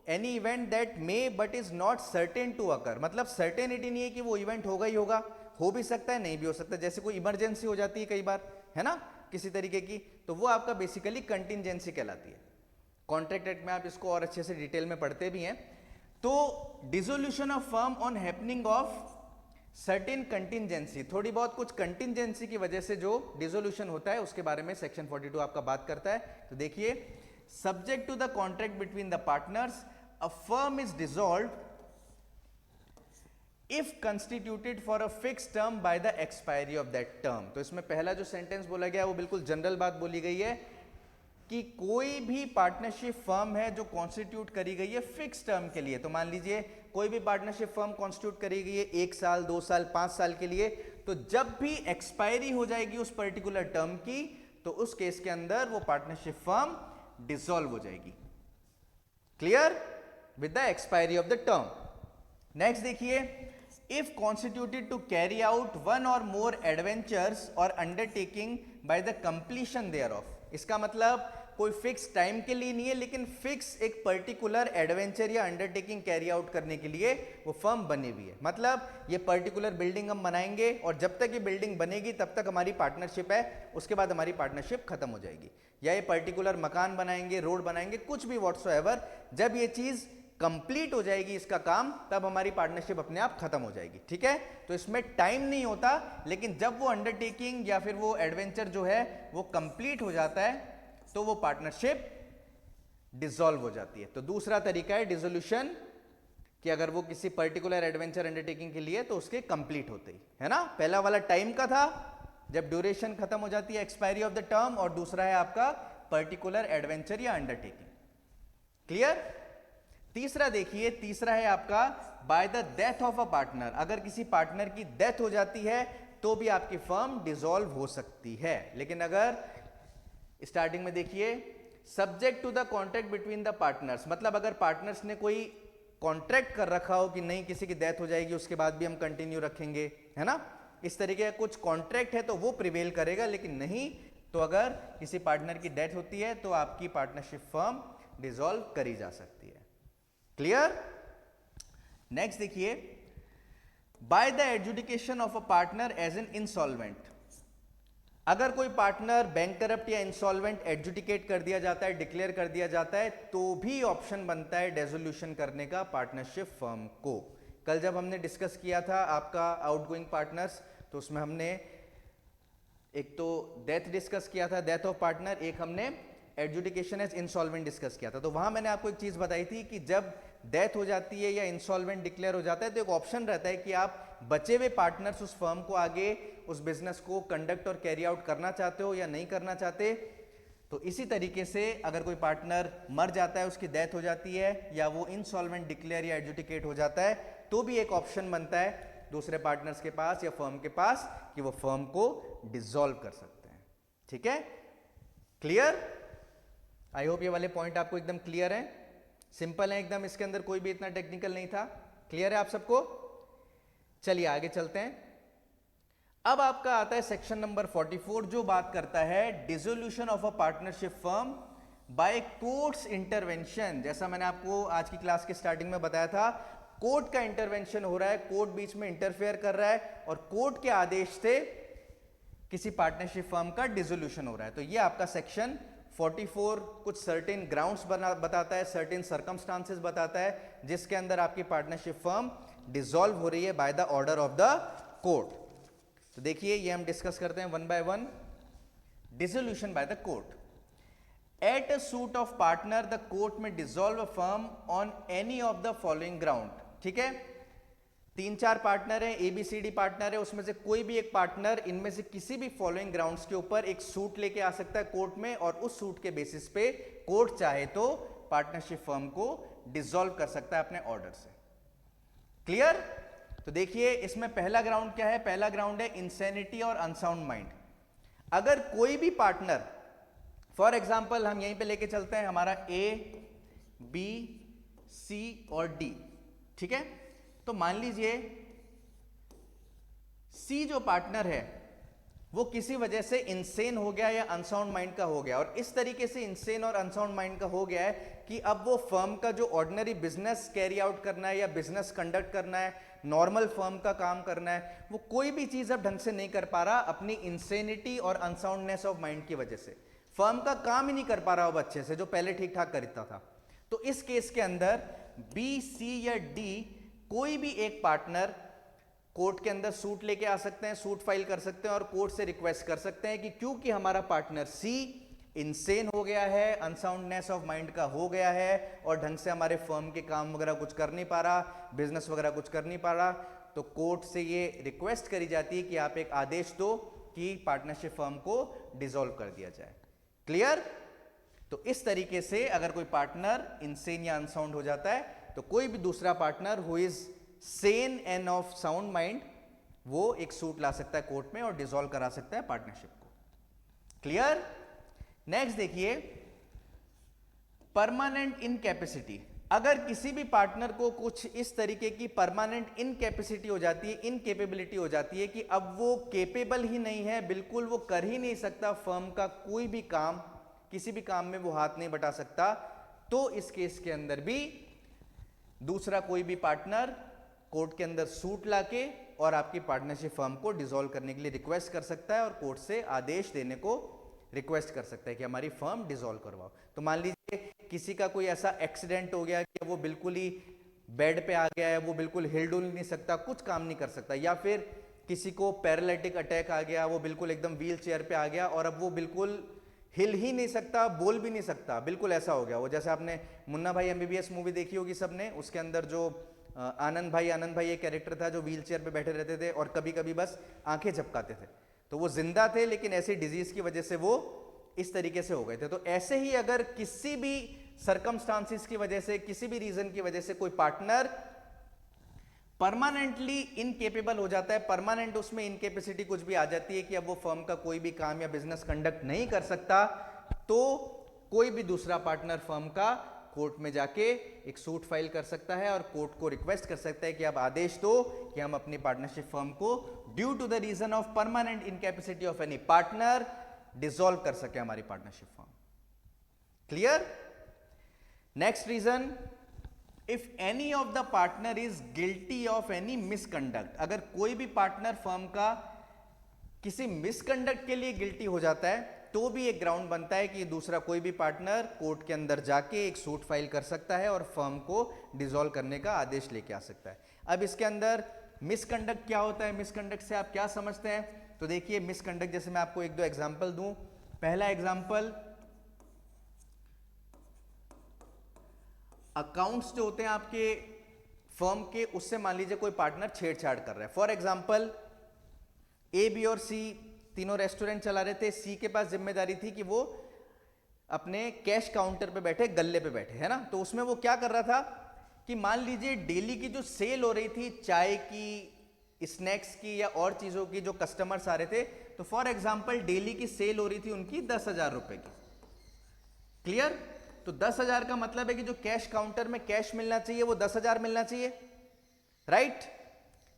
any event that may but is not certain to occur, मतलब सर्टेनिटी नहीं है कि वो इवेंट होगा ही होगा, हो भी सकता है नहीं भी हो सकता। जैसे कोई इमरजेंसी हो जाती है कई बार, है ना, किसी तरीके की, तो वो आपका बेसिकली कंटिंजेंसी कहलाती है। कॉन्ट्रैक्ट एक्ट में आप इसको और अच्छे से डिटेल में पढ़ते भी हैं। तो dissolution of firm on happening of certain contingency, थोड़ी बहुत कुछ कंटिंजेंसी की वजह से जो डिसोल्यूशन होता है उसके बारे में सेक्शन 42 आपका बात करता है। तो देखिए, subject to the contract between the partners a firm is dissolved if constituted for a fix term by the expiry of that term. तो इसमें पहला जो सेंटेंस बोला गया वो बिल्कुल जनरल बात बोली गई है, कि कोई भी पार्टनरशिप फर्म है जो कॉन्स्टिट्यूट करी गई है फिक्स टर्म के लिए, तो मान लीजिए कोई भी पार्टनरशिप फर्म कॉन्स्टिट्यूट करी गई है 1 साल 2 साल 5 साल के लिए, तो जब भी एक्सपायरी हो जाएगी उस पर्टिकुलर टर्म की, तो उस केस के अंदर वो पार्टनरशिप फर्म डिसॉल्व हो जाएगी। Clear? With the expiry of the term. Next देखिए, if constituted to carry out one or more adventures or undertaking by the completion thereof. इसका मतलब कोई फिक्स टाइम के लिए नहीं है, लेकिन फिक्स एक पर्टिकुलर एडवेंचर या अंडरटेकिंग कैरी आउट करने के लिए वो फर्म बनी हुई है। मतलब ये पर्टिकुलर बिल्डिंग हम बनाएंगे और जब तक ये बिल्डिंग बनेगी तब तक हमारी पार्टनरशिप है, उसके बाद हमारी पार्टनरशिप खत्म हो जाएगी। या ये पर्टिकुलर मकान बनाएंगे, रोड बनाएंगे, कुछ भी व्हाटसोएवर, जब ये चीज कंप्लीट हो जाएगी इसका काम, तब हमारी पार्टनरशिप अपने आप खत्म हो जाएगी। ठीक है, तो इसमें टाइम नहीं होता, लेकिन जब वो अंडरटेकिंग या फिर वो एडवेंचर जो है वो कंप्लीट हो जाता है तो वो पार्टनरशिप डिसॉल्व हो जाती है। तो दूसरा तरीका है डिसोल्यूशन, कि अगर वो किसी पर्टिकुलर एडवेंचर अंडरटेकिंग के लिए तो उसके कंप्लीट होते ही, है ना। पहला वाला टाइम का था जब ड्यूरेशन खत्म हो जाती है, एक्सपायरी ऑफ द टर्म, और दूसरा है आपका पर्टिकुलर एडवेंचर या अंडरटेकिंग। क्लियर? तीसरा देखिए, तीसरा है आपका by the death of a partner. अगर किसी पार्टनर की डेथ हो जाती है तो भी आपकी फर्म डिसॉल्व हो सकती है। लेकिन अगर स्टार्टिंग में देखिए, subject to the contract between the partners, मतलब अगर पार्टनर्स ने कोई कॉन्ट्रैक्ट कर रखा हो कि नहीं किसी की डेथ हो जाएगी उसके बाद भी हम कंटिन्यू रखेंगे, है ना, इस तरीके का कुछ कॉन्ट्रैक्ट है तो वो प्रिवेल करेगा। लेकिन नहीं तो अगर किसी पार्टनर की डेथ होती है तो आपकी पार्टनरशिप फर्म डिसॉल्व करी जा सकती है। क्लियर? नेक्स्ट देखिए, by the adjudication of a partner as an insolvent. अगर कोई पार्टनर बैंकरप्ट या इंसॉल्वेंट एडजुडिकेट कर दिया जाता है, डिक्लेयर कर दिया जाता है, तो भी ऑप्शन बनता है डेसोल्यूशन करने का पार्टनरशिप फर्म को। कल जब हमने डिस्कस किया था आपका आउटगोइंग पार्टनर्स, तो उसमें हमने एक तो डेथ डिस्कस किया था, डेथ ऑफ पार्टनर, एक हमने एडजुडिकेशन एज इंसॉल्वेंट डिस्कस किया था। तो वहां मैंने आपको एक चीज बताई थी कि जब डेथ हो जाती है या इंसॉल्वेंट डिक्लेयर हो जाता है तो एक ऑप्शन रहता है कि आप बचे हुए पार्टनर्स उस फर्म को आगे उस बिजनेस को कंडक्ट और कैरी आउट करना चाहते हो या नहीं करना चाहते। तो इसी तरीके से अगर कोई पार्टनर मर जाता है, उसकी डेथ हो जाती है, या वो इंसॉल्वेंट डिक्लेयर या एडजुडिकेट हो जाता है, तो भी एक ऑप्शन बनता है दूसरे पार्टनर्स के पास या फर्म के पास कि वो फर्म को डिसॉल्व कर सकते हैं। ठीक है? क्लियर? आई होप ये वाले पॉइंट आपको एकदम क्लियर है, सिंपल है एकदम, इसके अंदर कोई भी इतना टेक्निकल नहीं था। क्लियर है आप सबको? चलिए आगे चलते हैं। अब आपका आता है सेक्शन नंबर 44, जो बात करता है dissolution of a partnership firm bye courts intervention. जैसा मैंने आपको आज की क्लास के स्टार्टिंग में बताया था, कोर्ट का इंटरवेंशन हो रहा है, कोर्ट बीच में इंटरफेयर कर रहा है और कोर्ट के आदेश से किसी पार्टनरशिप फर्म का डिसोल्यूशन हो रहा है। तो ये आपका सेक्शन 44 कुछ सर्टेन ग्राउंड्स बताता है, सर्टेन सर्कमस्टांसेस बताता है, जिसके अंदर आपकी पार्टनरशिप फर्म डिसॉल्व हो रही है by the order of the court. तो देखिए ये हम डिस्कस करते हैं one by one. Dissolution by the court. At a suit of partner the court में dissolve a firm on any of the following ground. ठीक है, 3-4 पार्टनर है, ABCD पार्टनर है, उसमें से कोई भी एक पार्टनर इनमें से किसी भी फॉलोइंग ग्राउंड्स के ऊपर एक सूट लेके आ सकता है कोर्ट में, और उस सूट के बेसिस पे कोर्ट चाहे तो पार्टनरशिप फर्म को डिसॉल्व कर सकता है अपने ऑर्डर से। क्लियर? तो देखिए इसमें पहला ग्राउंड क्या है? पहला ग्राउंड है इंसैनिटी और अनसाउंड माइंड। अगर कोई भी पार्टनर, फॉर एग्जाम्पल हम यहीं पे लेके चलते हैं हमारा A, B, C और D, ठीक है, तो मान लीजिए C जो पार्टनर है वो किसी वजह से इंसेन हो गया या अनसाउंड माइंड का हो गया, और इस तरीके से इंसेन और अनसाउंड माइंड का हो गया है कि अब वो फर्म का जो ऑर्डिनरी बिजनेस कैरी आउट करना है या बिजनेस कंडक्ट करना है, नॉर्मल फर्म का काम करना है, वो कोई भी चीज अब ढंग से नहीं कर पा रहा अपनी इंसेनिटी और अनसाउंडनेस ऑफ माइंड की वजह से। फर्म का काम ही नहीं कर पा रहा अब अच्छे से, जो पहले ठीक ठाक करता था। तो इस केस के अंदर B, C या D कोई भी एक पार्टनर कोर्ट के अंदर सूट लेके आ सकते हैं, सूट फाइल कर सकते हैं और कोर्ट से रिक्वेस्ट कर सकते हैं कि क्योंकि हमारा पार्टनर C इंसेन हो गया है, अनसाउंडनेस ऑफ माइंड का हो गया है और ढंग से हमारे फर्म के काम वगैरह कुछ कर नहीं पा रहा, बिजनेस वगैरह कुछ कर नहीं पा रहा, तो कोर्ट से ये रिक्वेस्ट करी जाती है कि आप एक आदेश दो कि पार्टनरशिप फर्म को डिसॉल्व कर दिया जाए। क्लियर? तो इस तरीके से अगर कोई पार्टनर इनसेन या अनसाउंड हो जाता है तो कोई भी दूसरा partner who is Sen end of sound mind वो एक सूट ला सकता है कोर्ट में और डिसॉल्व करा सकता है पार्टनरशिप को। क्लियर? नेक्स्ट देखिए, परमानेंट इनकैपेसिटी। अगर किसी भी पार्टनर को कुछ इस तरीके की परमानेंट इनकैपेसिटी हो जाती है, इनकेपेबिलिटी हो जाती है कि अब वो केपेबल ही नहीं है, बिल्कुल वो कर ही नहीं सकता फर्म का कोई भी काम, किसी भी काम में वो हाथ नहीं बटा सकता, तो इस केस के अंदर भी दूसरा कोई भी पार्टनर कोर्ट के अंदर सूट लाके और आपकी पार्टनरशिप फर्म को डिसॉल्व करने के लिए रिक्वेस्ट कर सकता है और कोर्ट से आदेश देने को रिक्वेस्ट कर सकता है कि हमारी फर्म डिसॉल्व करवाओ। तो मान लीजिए किसी का कोई ऐसा एक्सीडेंट हो गया कि वो बिल्कुल ही बेड पे आ गया है, वो बिल्कुल हिल डुल नहीं सकता, कुछ काम नहीं कर सकता, या फिर किसी को पैरालिटिक अटैक आ गया, वो बिल्कुल एकदम व्हील चेयर पे आ गया और अब वो बिल्कुल हिल ही नहीं सकता, बोल भी नहीं सकता, बिल्कुल ऐसा हो गया। वो जैसे आपने मुन्ना भाई MBBS मूवी देखी होगी सबने, उसके अंदर जो आनंद भाई एक कैरेक्टर था जो व्हील चेयर पे बैठे रहते थे और कभी कभी बस आंखें झपकाते थे, तो वो जिंदा थे लेकिन ऐसी डिजीज की वजह से वो इस तरीके से हो गए थे। तो ऐसे ही अगर किसी भी सर्कमस्टांसिस की वजह से, किसी भी रीजन की वजह से कोई पार्टनर परमानेंटली इनकेपेबल हो जाता है, परमानेंट उसमें इनकेपेसिटी कुछ भी आ जाती है कि अब वो फर्म का कोई भी काम या बिजनेस कंडक्ट नहीं कर सकता, तो कोई भी दूसरा पार्टनर फर्म का कोर्ट में जाके एक सूट फाइल कर सकता है और कोर्ट को रिक्वेस्ट कर सकता है कि आप आदेश दो कि हम अपनी पार्टनरशिप फर्म को due to the reason of permanent incapacity of any partner dissolve कर सके हमारी partnership firm. Clear? Next reason, if any of the partner is guilty of any misconduct. अगर कोई भी पार्टनर फर्म का किसी मिसकंडक्ट के लिए गिल्टी हो जाता है तो भी एक ग्राउंड बनता है कि दूसरा कोई भी पार्टनर कोर्ट के अंदर जाके एक सूट फाइल कर सकता है और फर्म को डिसॉल्व करने का आदेश लेके आ सकता है। अब इसके अंदर मिसकंडक्ट क्या होता है, मिसकंडक्ट से आप क्या समझते हैं? तो देखिए मिसकंडक्ट, जैसे मैं आपको एक दो एग्जांपल दूं। पहला एग्जांपल, अकाउंट्स जो होते हैं आपके फर्म के, उससे मान लीजिए कोई पार्टनर छेड़छाड़ कर रहा है। फॉर एग्जांपल ए, बी और सी तीनों रेस्टोरेंट चला रहे थे। सी के पास जिम्मेदारी थी कि वो अपने कैश काउंटर पे बैठे, गल्ले पे बैठे, है ना। तो उसमें वो क्या कर रहा था कि मान लीजिए डेली की जो सेल हो रही थी चाय की, स्नैक्स की या और चीजों की, जो कस्टमर्स आ रहे थे, तो फॉर एग्जांपल डेली की सेल हो रही थी उनकी 10,000 रुपए की। क्लियर? तो 10,000 का मतलब है कि जो कैश काउंटर में कैश मिलना चाहिए वो 10,000 मिलना चाहिए, राइट।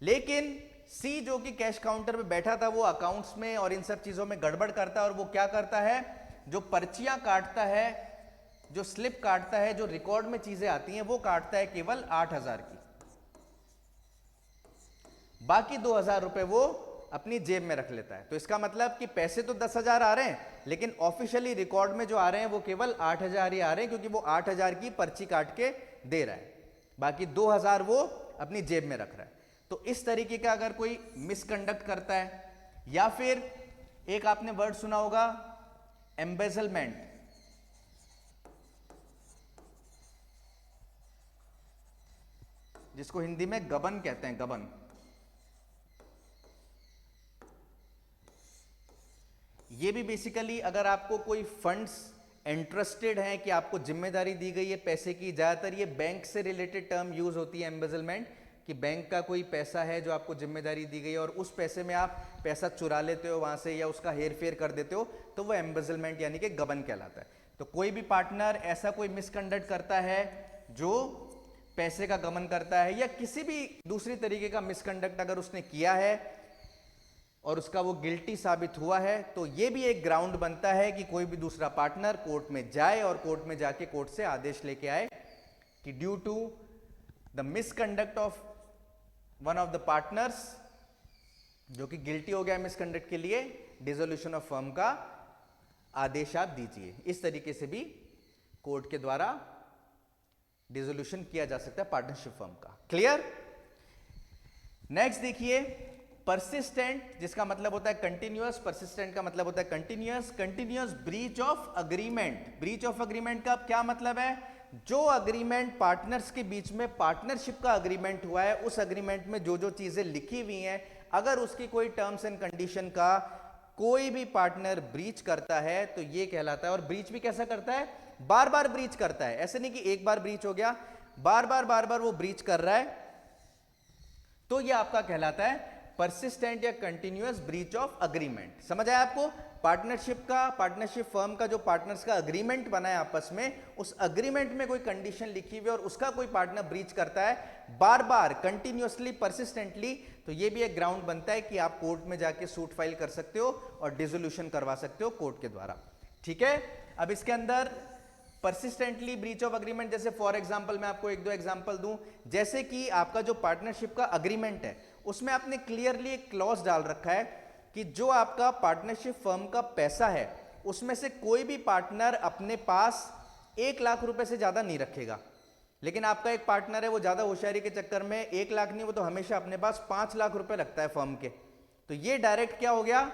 लेकिन सी जो कि कैश काउंटर पे बैठा था वो अकाउंट्स में और इन सब चीजों में गड़बड़ करता है और वो क्या करता है, जो पर्चियां काटता है, जो स्लिप काटता है, जो रिकॉर्ड में चीजें आती हैं वो काटता है केवल 8,000 की, बाकी 2,000 रुपए वो अपनी जेब में रख लेता है। तो इसका मतलब कि पैसे तो 10,000 आ रहे हैं लेकिन ऑफिशियली रिकॉर्ड में जो आ रहे हैं वो केवल 8,000 ही आ रहे हैं, क्योंकि वो 8,000 की पर्ची काट के दे रहा है, बाकी 2,000 वो अपनी जेब में रख रहा है। तो इस तरीके का अगर कोई मिसकंडक्ट करता है, या फिर एक आपने वर्ड सुना होगा एम्बेजलमेंट, जिसको हिंदी में गबन कहते हैं, गबन। ये भी बेसिकली अगर आपको कोई फंड्स इंटरेस्टेड है कि आपको जिम्मेदारी दी गई है पैसे की, ज्यादातर ये बैंक से रिलेटेड टर्म यूज होती है एम्बेजलमेंट, कि बैंक का कोई पैसा है जो आपको जिम्मेदारी दी गई है और उस पैसे में आप पैसा चुरा लेते हो वहां से या उसका हेर फेर कर देते हो, तो वो एम्बेजलमेंट यानी कि गबन कहलाता है। तो कोई भी पार्टनर ऐसा कोई मिसकंडक्ट करता है जो पैसे का गबन करता है या किसी भी दूसरी तरीके का मिसकंडक्ट अगर उसने किया है और उसका वो गिल्टी साबित हुआ है, तो ये भी एक ग्राउंड बनता है कि कोई भी दूसरा पार्टनर कोर्ट में जाए और कोर्ट में जाके कोर्ट से आदेश लेके आए कि due to the misconduct of one of the partners, जो कि गिल्टी हो गया मिसकंडक्ट के लिए, डिसोल्यूशन ऑफ फर्म का आदेश आप दीजिए। इस तरीके से भी कोर्ट के द्वारा डिसोल्यूशन किया जा सकता है पार्टनरशिप फर्म का। क्लियर? नेक्स्ट देखिए परसिस्टेंट, जिसका मतलब होता है कंटिन्यूअस, परसिस्टेंट का मतलब होता है continuous breach of agreement. Breach of agreement का क्या मतलब है? जो अग्रीमेंट पार्टनर्स के बीच में पार्टनरशिप का अग्रीमेंट हुआ है, उस अग्रीमेंट में जो जो चीजें लिखी हुई हैं, अगर उसकी कोई टर्म्स एंड कंडीशन का कोई भी पार्टनर ब्रीच करता है तो ये कहलाता है। और ब्रीच भी कैसा करता है? बार बार ब्रीच करता है, ऐसे नहीं कि एक बार ब्रीच हो गया, बार बार वो ब्रीच कर रहा है, तो ये आपका कहलाता है परसिस्टेंट या कंटिन्यूअस ब्रीच ऑफ अग्रीमेंट। समझ आया आपको? पार्टनरशिप फर्म का जो पार्टनर्स का अग्रीमेंट बना है आपस में, उस अग्रीमेंट में कोई कंडीशन लिखी हुई है और उसका कोई पार्टनर ब्रीच करता है बार बार, कंटिन्यूअसली, परसिस्टेंटली, तो ये भी एक ग्राउंड बनता है कि आप कोर्ट में जाके सूट फाइल कर सकते हो और डिसोल्यूशन करवा सकते हो कोर्ट के द्वारा। ठीक है, अब इसके अंदर परसिस्टेंटली ब्रीच ऑफ अग्रीमेंट, जैसे फॉर एग्जांपल मैं आपको एक दो एग्जांपल दूं, जैसे कि आपका जो पार्टनरशिप का अग्रीमेंट है उसमें आपने क्लियरली एक क्लॉज डाल रखा है कि जो आपका पार्टनरशिप फर्म का पैसा है उसमें से कोई भी पार्टनर अपने पास 1 लाख रुपए से ज्यादा नहीं रखेगा। लेकिन आपका एक पार्टनर है, वो ज्यादा होशियारी के चक्कर में 1 लाख नहीं, वो तो हमेशा अपने पास 5 लाख रुपए रखता है फर्म के, तो ये डायरेक्ट क्या हो गया?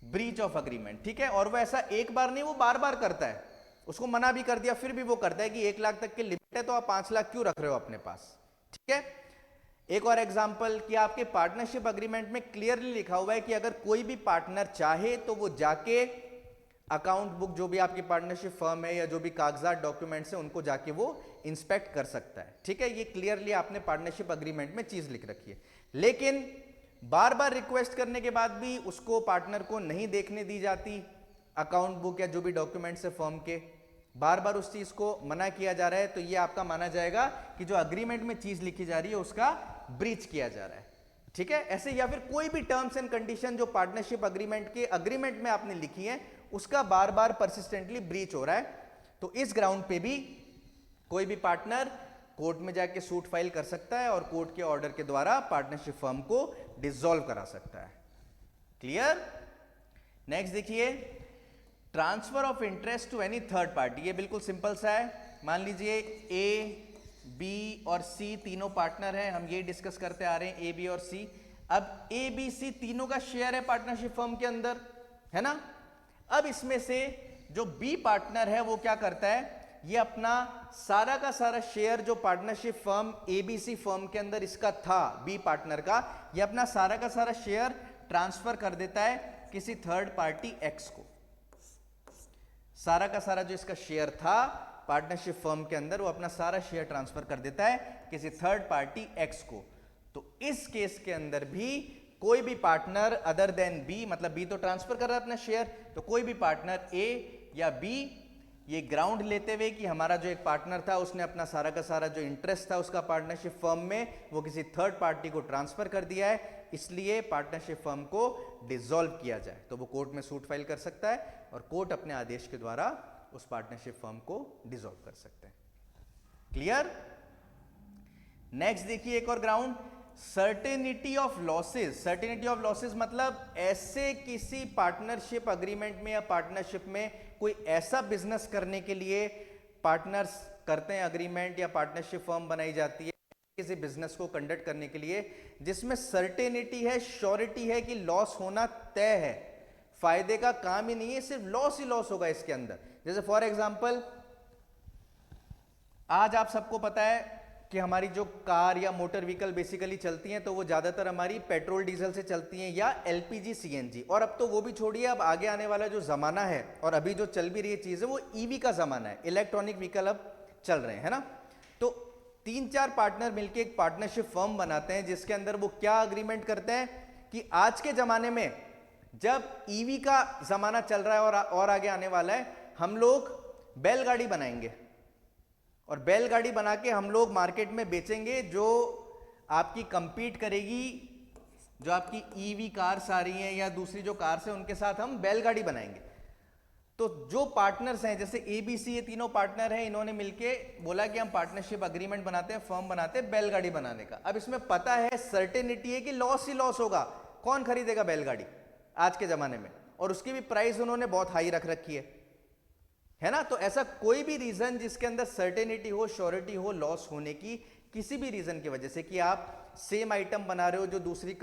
Breach of agreement. ठीक है, और वो ऐसा एक बार नहीं, वो बार बार करता है, उसको मना भी कर दिया फिर भी वो करता है कि 1 लाख तक की लिमिट है तो आप 5 लाख क्यों रख रहे हो अपने पास। ठीक है, एक और एग्जांपल कि आपके पार्टनरशिप अग्रीमेंट में क्लियरली लिखा हुआ है कि अगर कोई भी पार्टनर चाहे तो वो जाके अकाउंट बुक, जो भी आपकी पार्टनरशिप फर्म है या जो भी कागजात डॉक्यूमेंट्स है उनको जाके वो इंस्पेक्ट कर सकता है। ठीक है, ये क्लियरली आपने पार्टनरशिप अग्रीमेंट में चीज लिख रखी है। लेकिन बार बार रिक्वेस्ट करने के बाद भी उसको, पार्टनर को नहीं देखने दी जाती अकाउंट बुक या जो भी डॉक्यूमेंट्स है फर्म के, बार बार उस चीज को मना किया जा रहा है, तो ये आपका माना जाएगा कि जो अग्रीमेंट में चीज लिखी जा रही है उसका ब्रीच किया जा रहा है। ठीक है, ऐसे या फिर कोई भी टर्म्स एंड कंडीशन जो पार्टनरशिप अग्रीमेंट के अग्रीमेंट में आपने लिखी है उसका बार बार परसिस्टेंटली ब्रीच हो रहा है, तो इस ग्राउंड पे भी कोई भी पार्टनर कोर्ट में जाके सूट फाइल कर सकता है और कोर्ट के ऑर्डर के द्वारा पार्टनरशिप फर्म को डिसॉल्व करा सकता है। क्लियर? नेक्स्ट देखिए, transfer of interest to any third party. ये बिल्कुल सिंपल सा है। मान लीजिए ए, बी और सी तीनों पार्टनर हैं, हम ये डिस्कस करते आ रहे हैं ए, बी और सी। अब ए, बी, सी तीनों का शेयर है पार्टनरशिप फर्म के अंदर, है ना? अब इसमें से जो बी पार्टनर है वो क्या करता है, ये अपना सारा का सारा शेयर जो पार्टनरशिप फर्म एबीसी फर्म के अंदर इसका था, बी पार्टनर का, ये अपना सारा का सारा शेयर ट्रांसफर कर देता है किसी थर्ड पार्टी एक्स को। सारा का सारा जो इसका शेयर था पार्टनरशिप फर्म के अंदर, वो अपना सारा शेयर ट्रांसफर कर देता है किसी थर्ड पार्टी एक्स को। तो इस केस के अंदर भी कोई भी पार्टनर अदर देन बी, मतलब बी तो ट्रांसफर कर रहा है अपना शेयर, तो कोई भी पार्टनर ए या बी ये ग्राउंड लेते हुए कि हमारा जो एक पार्टनर था उसने अपना सारा का सारा जो इंटरेस्ट था उसका पार्टनरशिप फर्म में वो किसी थर्ड पार्टी को ट्रांसफर कर दिया है, इसलिए पार्टनरशिप फर्म को डिसॉल्व किया जाए, तो वो कोर्ट में सूट फाइल कर सकता है और कोर्ट अपने आदेश के द्वारा उस पार्टनरशिप फर्म को डिसॉल्व कर सकते हैं। क्लियर? नेक्स्ट देखिए एक और ground, certainty of losses. Certainty of losses मतलब ऐसे किसी पार्टनरशिप अग्रीमेंट में या पार्टनरशिप में कोई ऐसा बिजनेस करने के लिए पार्टनर्स करते हैं अग्रीमेंट या पार्टनरशिप फर्म बनाई जाती है किसी बिजनेस को कंडक्ट करने के लिए जिसमें सर्टेनिटी है, श्योरिटी है कि लॉस होना तय है, फायदे का काम ही नहीं है, सिर्फ लॉस ही लॉस होगा इसके अंदर। जैसे फॉर एग्जांपल आज आप सबको पता है कि हमारी जो कार या मोटर व्हीकल बेसिकली चलती हैं तो वो ज्यादातर हमारी पेट्रोल डीजल से चलती हैं या एलपीजी सीएनजी, और अब तो वो भी छोड़िए, अब आगे आने वाला जो जमाना है और अभी जो चल भी रही है चीज है वो ईवी का जमाना है, इलेक्ट्रॉनिक व्हीकल अब चल रहे हैं, है ना? तो 3-4 पार्टनर मिलकर एक पार्टनरशिप फर्म बनाते हैं जिसके अंदर वो क्या अग्रीमेंट करते हैं कि आज के जमाने में जब ईवी का जमाना चल रहा है और आगे आने वाला है, हम लोग बैलगाड़ी बनाएंगे और बैलगाड़ी बना के हम लोग मार्केट में बेचेंगे जो आपकी कंपीट करेगी, जो आपकी ईवी कार्स आ रही हैं या दूसरी जो कार्स हैं उनके साथ हम बैलगाड़ी बनाएंगे। तो जो पार्टनर्स हैं जैसे एबीसी, ये तीनों पार्टनर हैं, इन्होंने मिलके बोला कि हम पार्टनरशिप अग्रीमेंट बनाते हैं, फर्म बनाते हैं बैलगाड़ी बनाने का। अब इसमें पता है, सर्टेनिटी है कि लॉस ही लॉस होगा, कौन खरीदेगा बैलगाड़ी आज के जमाने में, और उसकी भी प्राइस उन्होंने बहुत हाई रख रखी है ना? तो ऐसा कोई भी रीजन जिसके अंदर सर्टेनिटी हो, श्योरिटी हो लॉस होने की, किसी भी रीजन की वजह से कि आप सेम आइटम बना रहे हो जो दूसरी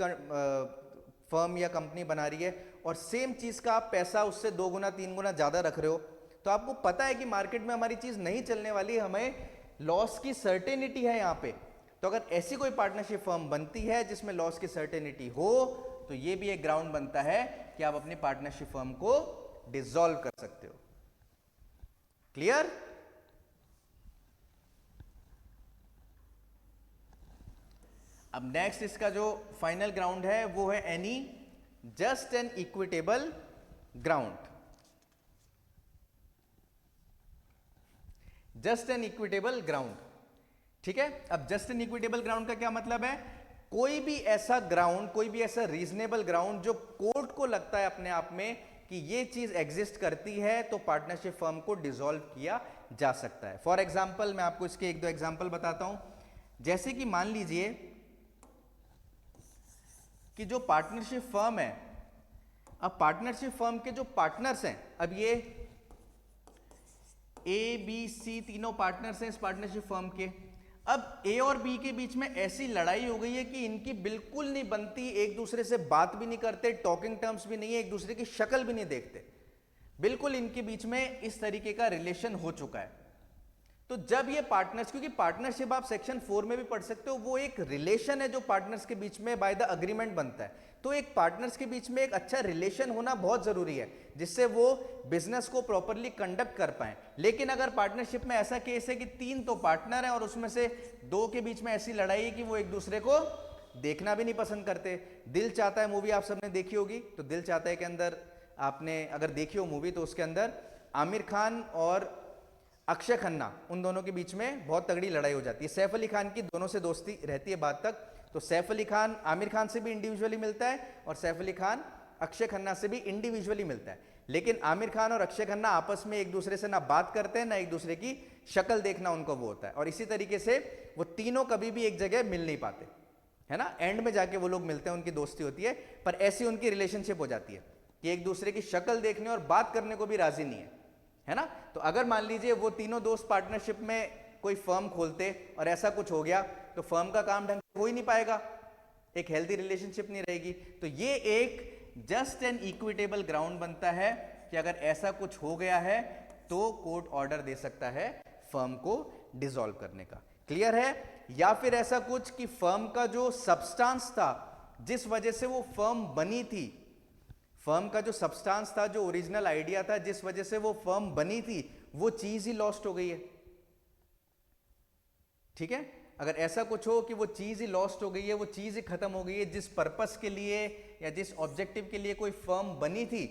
फर्म या कंपनी बना रही है और सेम चीज का आप पैसा उससे 2 गुना 3 गुना ज्यादा रख रहे हो, तो आपको पता है कि मार्केट में हमारी चीज नहीं चलने वाली, हमें लॉस की सर्टेनिटी है यहाँ पे। तो अगर ऐसी कोई पार्टनरशिप फर्म बनती है जिसमें लॉस की सर्टेनिटी हो तो ये भी एक ग्राउंड बनता है कि आप अपनी पार्टनरशिप फर्म को डिसॉल्व कर सकते हो। क्लियर? अब नेक्स्ट इसका जो फाइनल ग्राउंड है वो है any just an equitable ground. Just an equitable ground, ठीक है। अब जस्ट एन इक्विटेबल ग्राउंड का क्या मतलब है? कोई भी ऐसा ग्राउंड, कोई भी ऐसा रीजनेबल ग्राउंड जो कोर्ट को लगता है अपने आप में कि ये चीज एग्जिस्ट करती है, तो पार्टनरशिप फर्म को डिसॉल्व किया जा सकता है। फॉर एग्जाम्पल मैं आपको इसके एक दो एग्जाम्पल बताता हूं। जैसे कि मान लीजिए कि जो पार्टनरशिप फर्म है, अब पार्टनरशिप फर्म के जो पार्टनर्स हैं, अब ये ए बी सी तीनों पार्टनर्स हैं इस पार्टनरशिप फर्म के। अब ए और बी के बीच में ऐसी लड़ाई हो गई है कि इनकी बिल्कुल नहीं बनती, एक दूसरे से बात भी नहीं करते, टॉकिंग टर्म्स भी नहीं है, एक दूसरे की शक्ल भी नहीं देखते, बिल्कुल इनके बीच में इस तरीके का रिलेशन हो चुका है। तो जब ये पार्टनर्स, क्योंकि पार्टनरशिप आप सेक्शन 4 में भी पढ़ सकते हो, वो एक रिलेशन है जो पार्टनर्स के बीच में बाय द अग्रीमेंट बनता है। तो एक पार्टनर्स के बीच में एक अच्छा रिलेशन होना बहुत जरूरी है, जिससे वो बिजनेस को प्रॉपरली कंडक्ट कर पाए। लेकिन अगर पार्टनरशिप में ऐसा केस है कि 3 तो पार्टनर हैं और उसमें से 2 के बीच में ऐसी लड़ाई है कि वो एक दूसरे को देखना भी नहीं पसंद करते। दिल चाहता है मूवी आप सबने देखी होगी, तो दिल चाहता है के अंदर आपने अगर देखी हो मूवी, तो उसके अंदर आमिर खान और अक्षय खन्ना, उन दोनों के बीच में बहुत तगड़ी लड़ाई हो जाती है। सैफ अली खान की दोनों से दोस्ती रहती है बाद तक, तो सैफ अली खान आमिर खान से भी इंडिविजुअली मिलता है और सैफ अली खान अक्षय खन्ना से भी इंडिविजुअली मिलता है। लेकिन आमिर खान और अक्षय खन्ना आपस में एक दूसरे से ना बात करते हैं, ना एक दूसरे की शक्ल देखना उनको वो होता है। और इसी तरीके से वो तीनों कभी भी एक जगह मिल नहीं पाते, है ना। एंड में जाके वो लोग मिलते हैं, उनकी दोस्ती होती है, पर ऐसी उनकी रिलेशनशिप हो जाती है कि एक दूसरे की शक्ल देखने और बात करने को भी राजी नहीं है ना। तो अगर मान लीजिए वो तीनों दोस्त पार्टनरशिप में कोई फर्म खोलते और ऐसा कुछ हो गया, तो फर्म का काम ढंग से हो ही नहीं पाएगा, एक हेल्दी रिलेशनशिप नहीं रहेगी। तो ये एक जस्ट एन इक्विटेबल ग्राउंड बनता है कि अगर ऐसा कुछ हो गया है तो कोर्ट ऑर्डर दे सकता है फर्म को डिसॉल्व करने का। क्लियर है? या फिर ऐसा कुछ कि फर्म का जो सब्सटेंस था, जिस वजह से वो फर्म बनी थी, फर्म का जो सब्सटेंस था, जो ओरिजिनल आइडिया था, जिस वजह से वो फर्म बनी थी, वो चीज ही लॉस्ट हो गई है। ठीक है, अगर ऐसा कुछ हो कि वो चीज ही लॉस्ट हो गई है, वो चीज ही खत्म हो गई है, जिस पर्पस के लिए या जिस ऑब्जेक्टिव के लिए कोई फर्म बनी थी,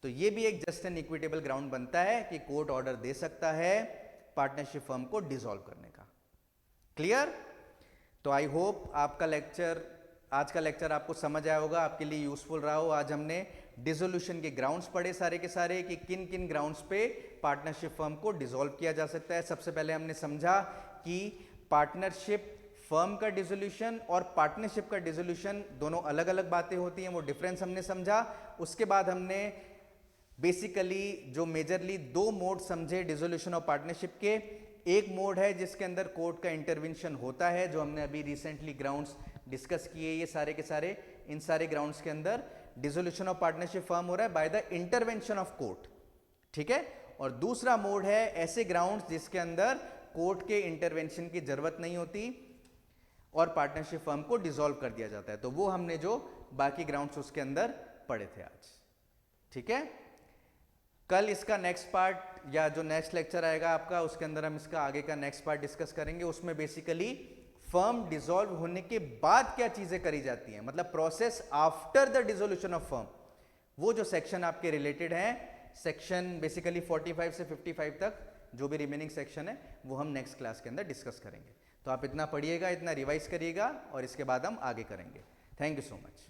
तो ये भी एक जस्ट एंड इक्विटेबल ग्राउंड बनता है कि कोर्ट ऑर्डर दे सकता है पार्टनरशिप फर्म को डिसॉल्व करने का। क्लियर? तो आई होप आपका लेक्चर, आज का लेक्चर आपको समझ आया होगा, आपके लिए यूजफुल रहा हो। आज हमने डिसोल्यूशन के ग्राउंड्स पढ़े सारे के सारे कि किन किन ग्राउंड्स पे पार्टनरशिप फर्म को डिसॉल्व किया जा सकता है। सबसे पहले हमने समझा कि पार्टनरशिप फर्म का डिसोल्यूशन और पार्टनरशिप का डिसोल्यूशन दोनों अलग अलग बातें होती हैं, वो डिफरेंस हमने समझा। उसके बाद हमने बेसिकली जो मेजरली 2 मोड समझे डिसोल्यूशन ऑफ पार्टनरशिप के। एक मोड है जिसके अंदर कोर्ट का इंटरवेंशन होता है, जो हमने अभी रिसेंटली ग्राउंड्स डिस्कस किए, ये सारे के सारे, इन सारे ग्राउंड्स के अंदर डिसोल्यूशन ऑफ पार्टनरशिप फर्म हो रहा है by the intervention of court. ठीक है, और दूसरा मोड है ऐसे ग्राउंड्स जिसके अंदर कोर्ट के इंटरवेंशन की जरूरत नहीं होती और पार्टनरशिप फर्म को डिसॉल्व कर दिया जाता है। तो वो हमने जो बाकी ग्राउंड्स उसके अंदर पढ़े थे आज। ठीक है, कल इसका नेक्स्ट पार्ट या जो नेक्स्ट लेक्चर आएगा आपका, उसके अंदर हम इसका आगे का नेक्स्ट पार्ट डिस्कस करेंगे। उसमें बेसिकली फर्म डिसॉल्व होने के बाद क्या चीजें करी जाती हैं, मतलब process after the dissolution of firm, वो जो सेक्शन आपके रिलेटेड हैं, सेक्शन बेसिकली 45 से 55 तक जो भी रिमेनिंग सेक्शन है, वो हम नेक्स्ट क्लास के अंदर डिस्कस करेंगे। तो आप इतना पढ़िएगा, इतना रिवाइज करिएगा और इसके बाद हम आगे करेंगे। Thank you so much.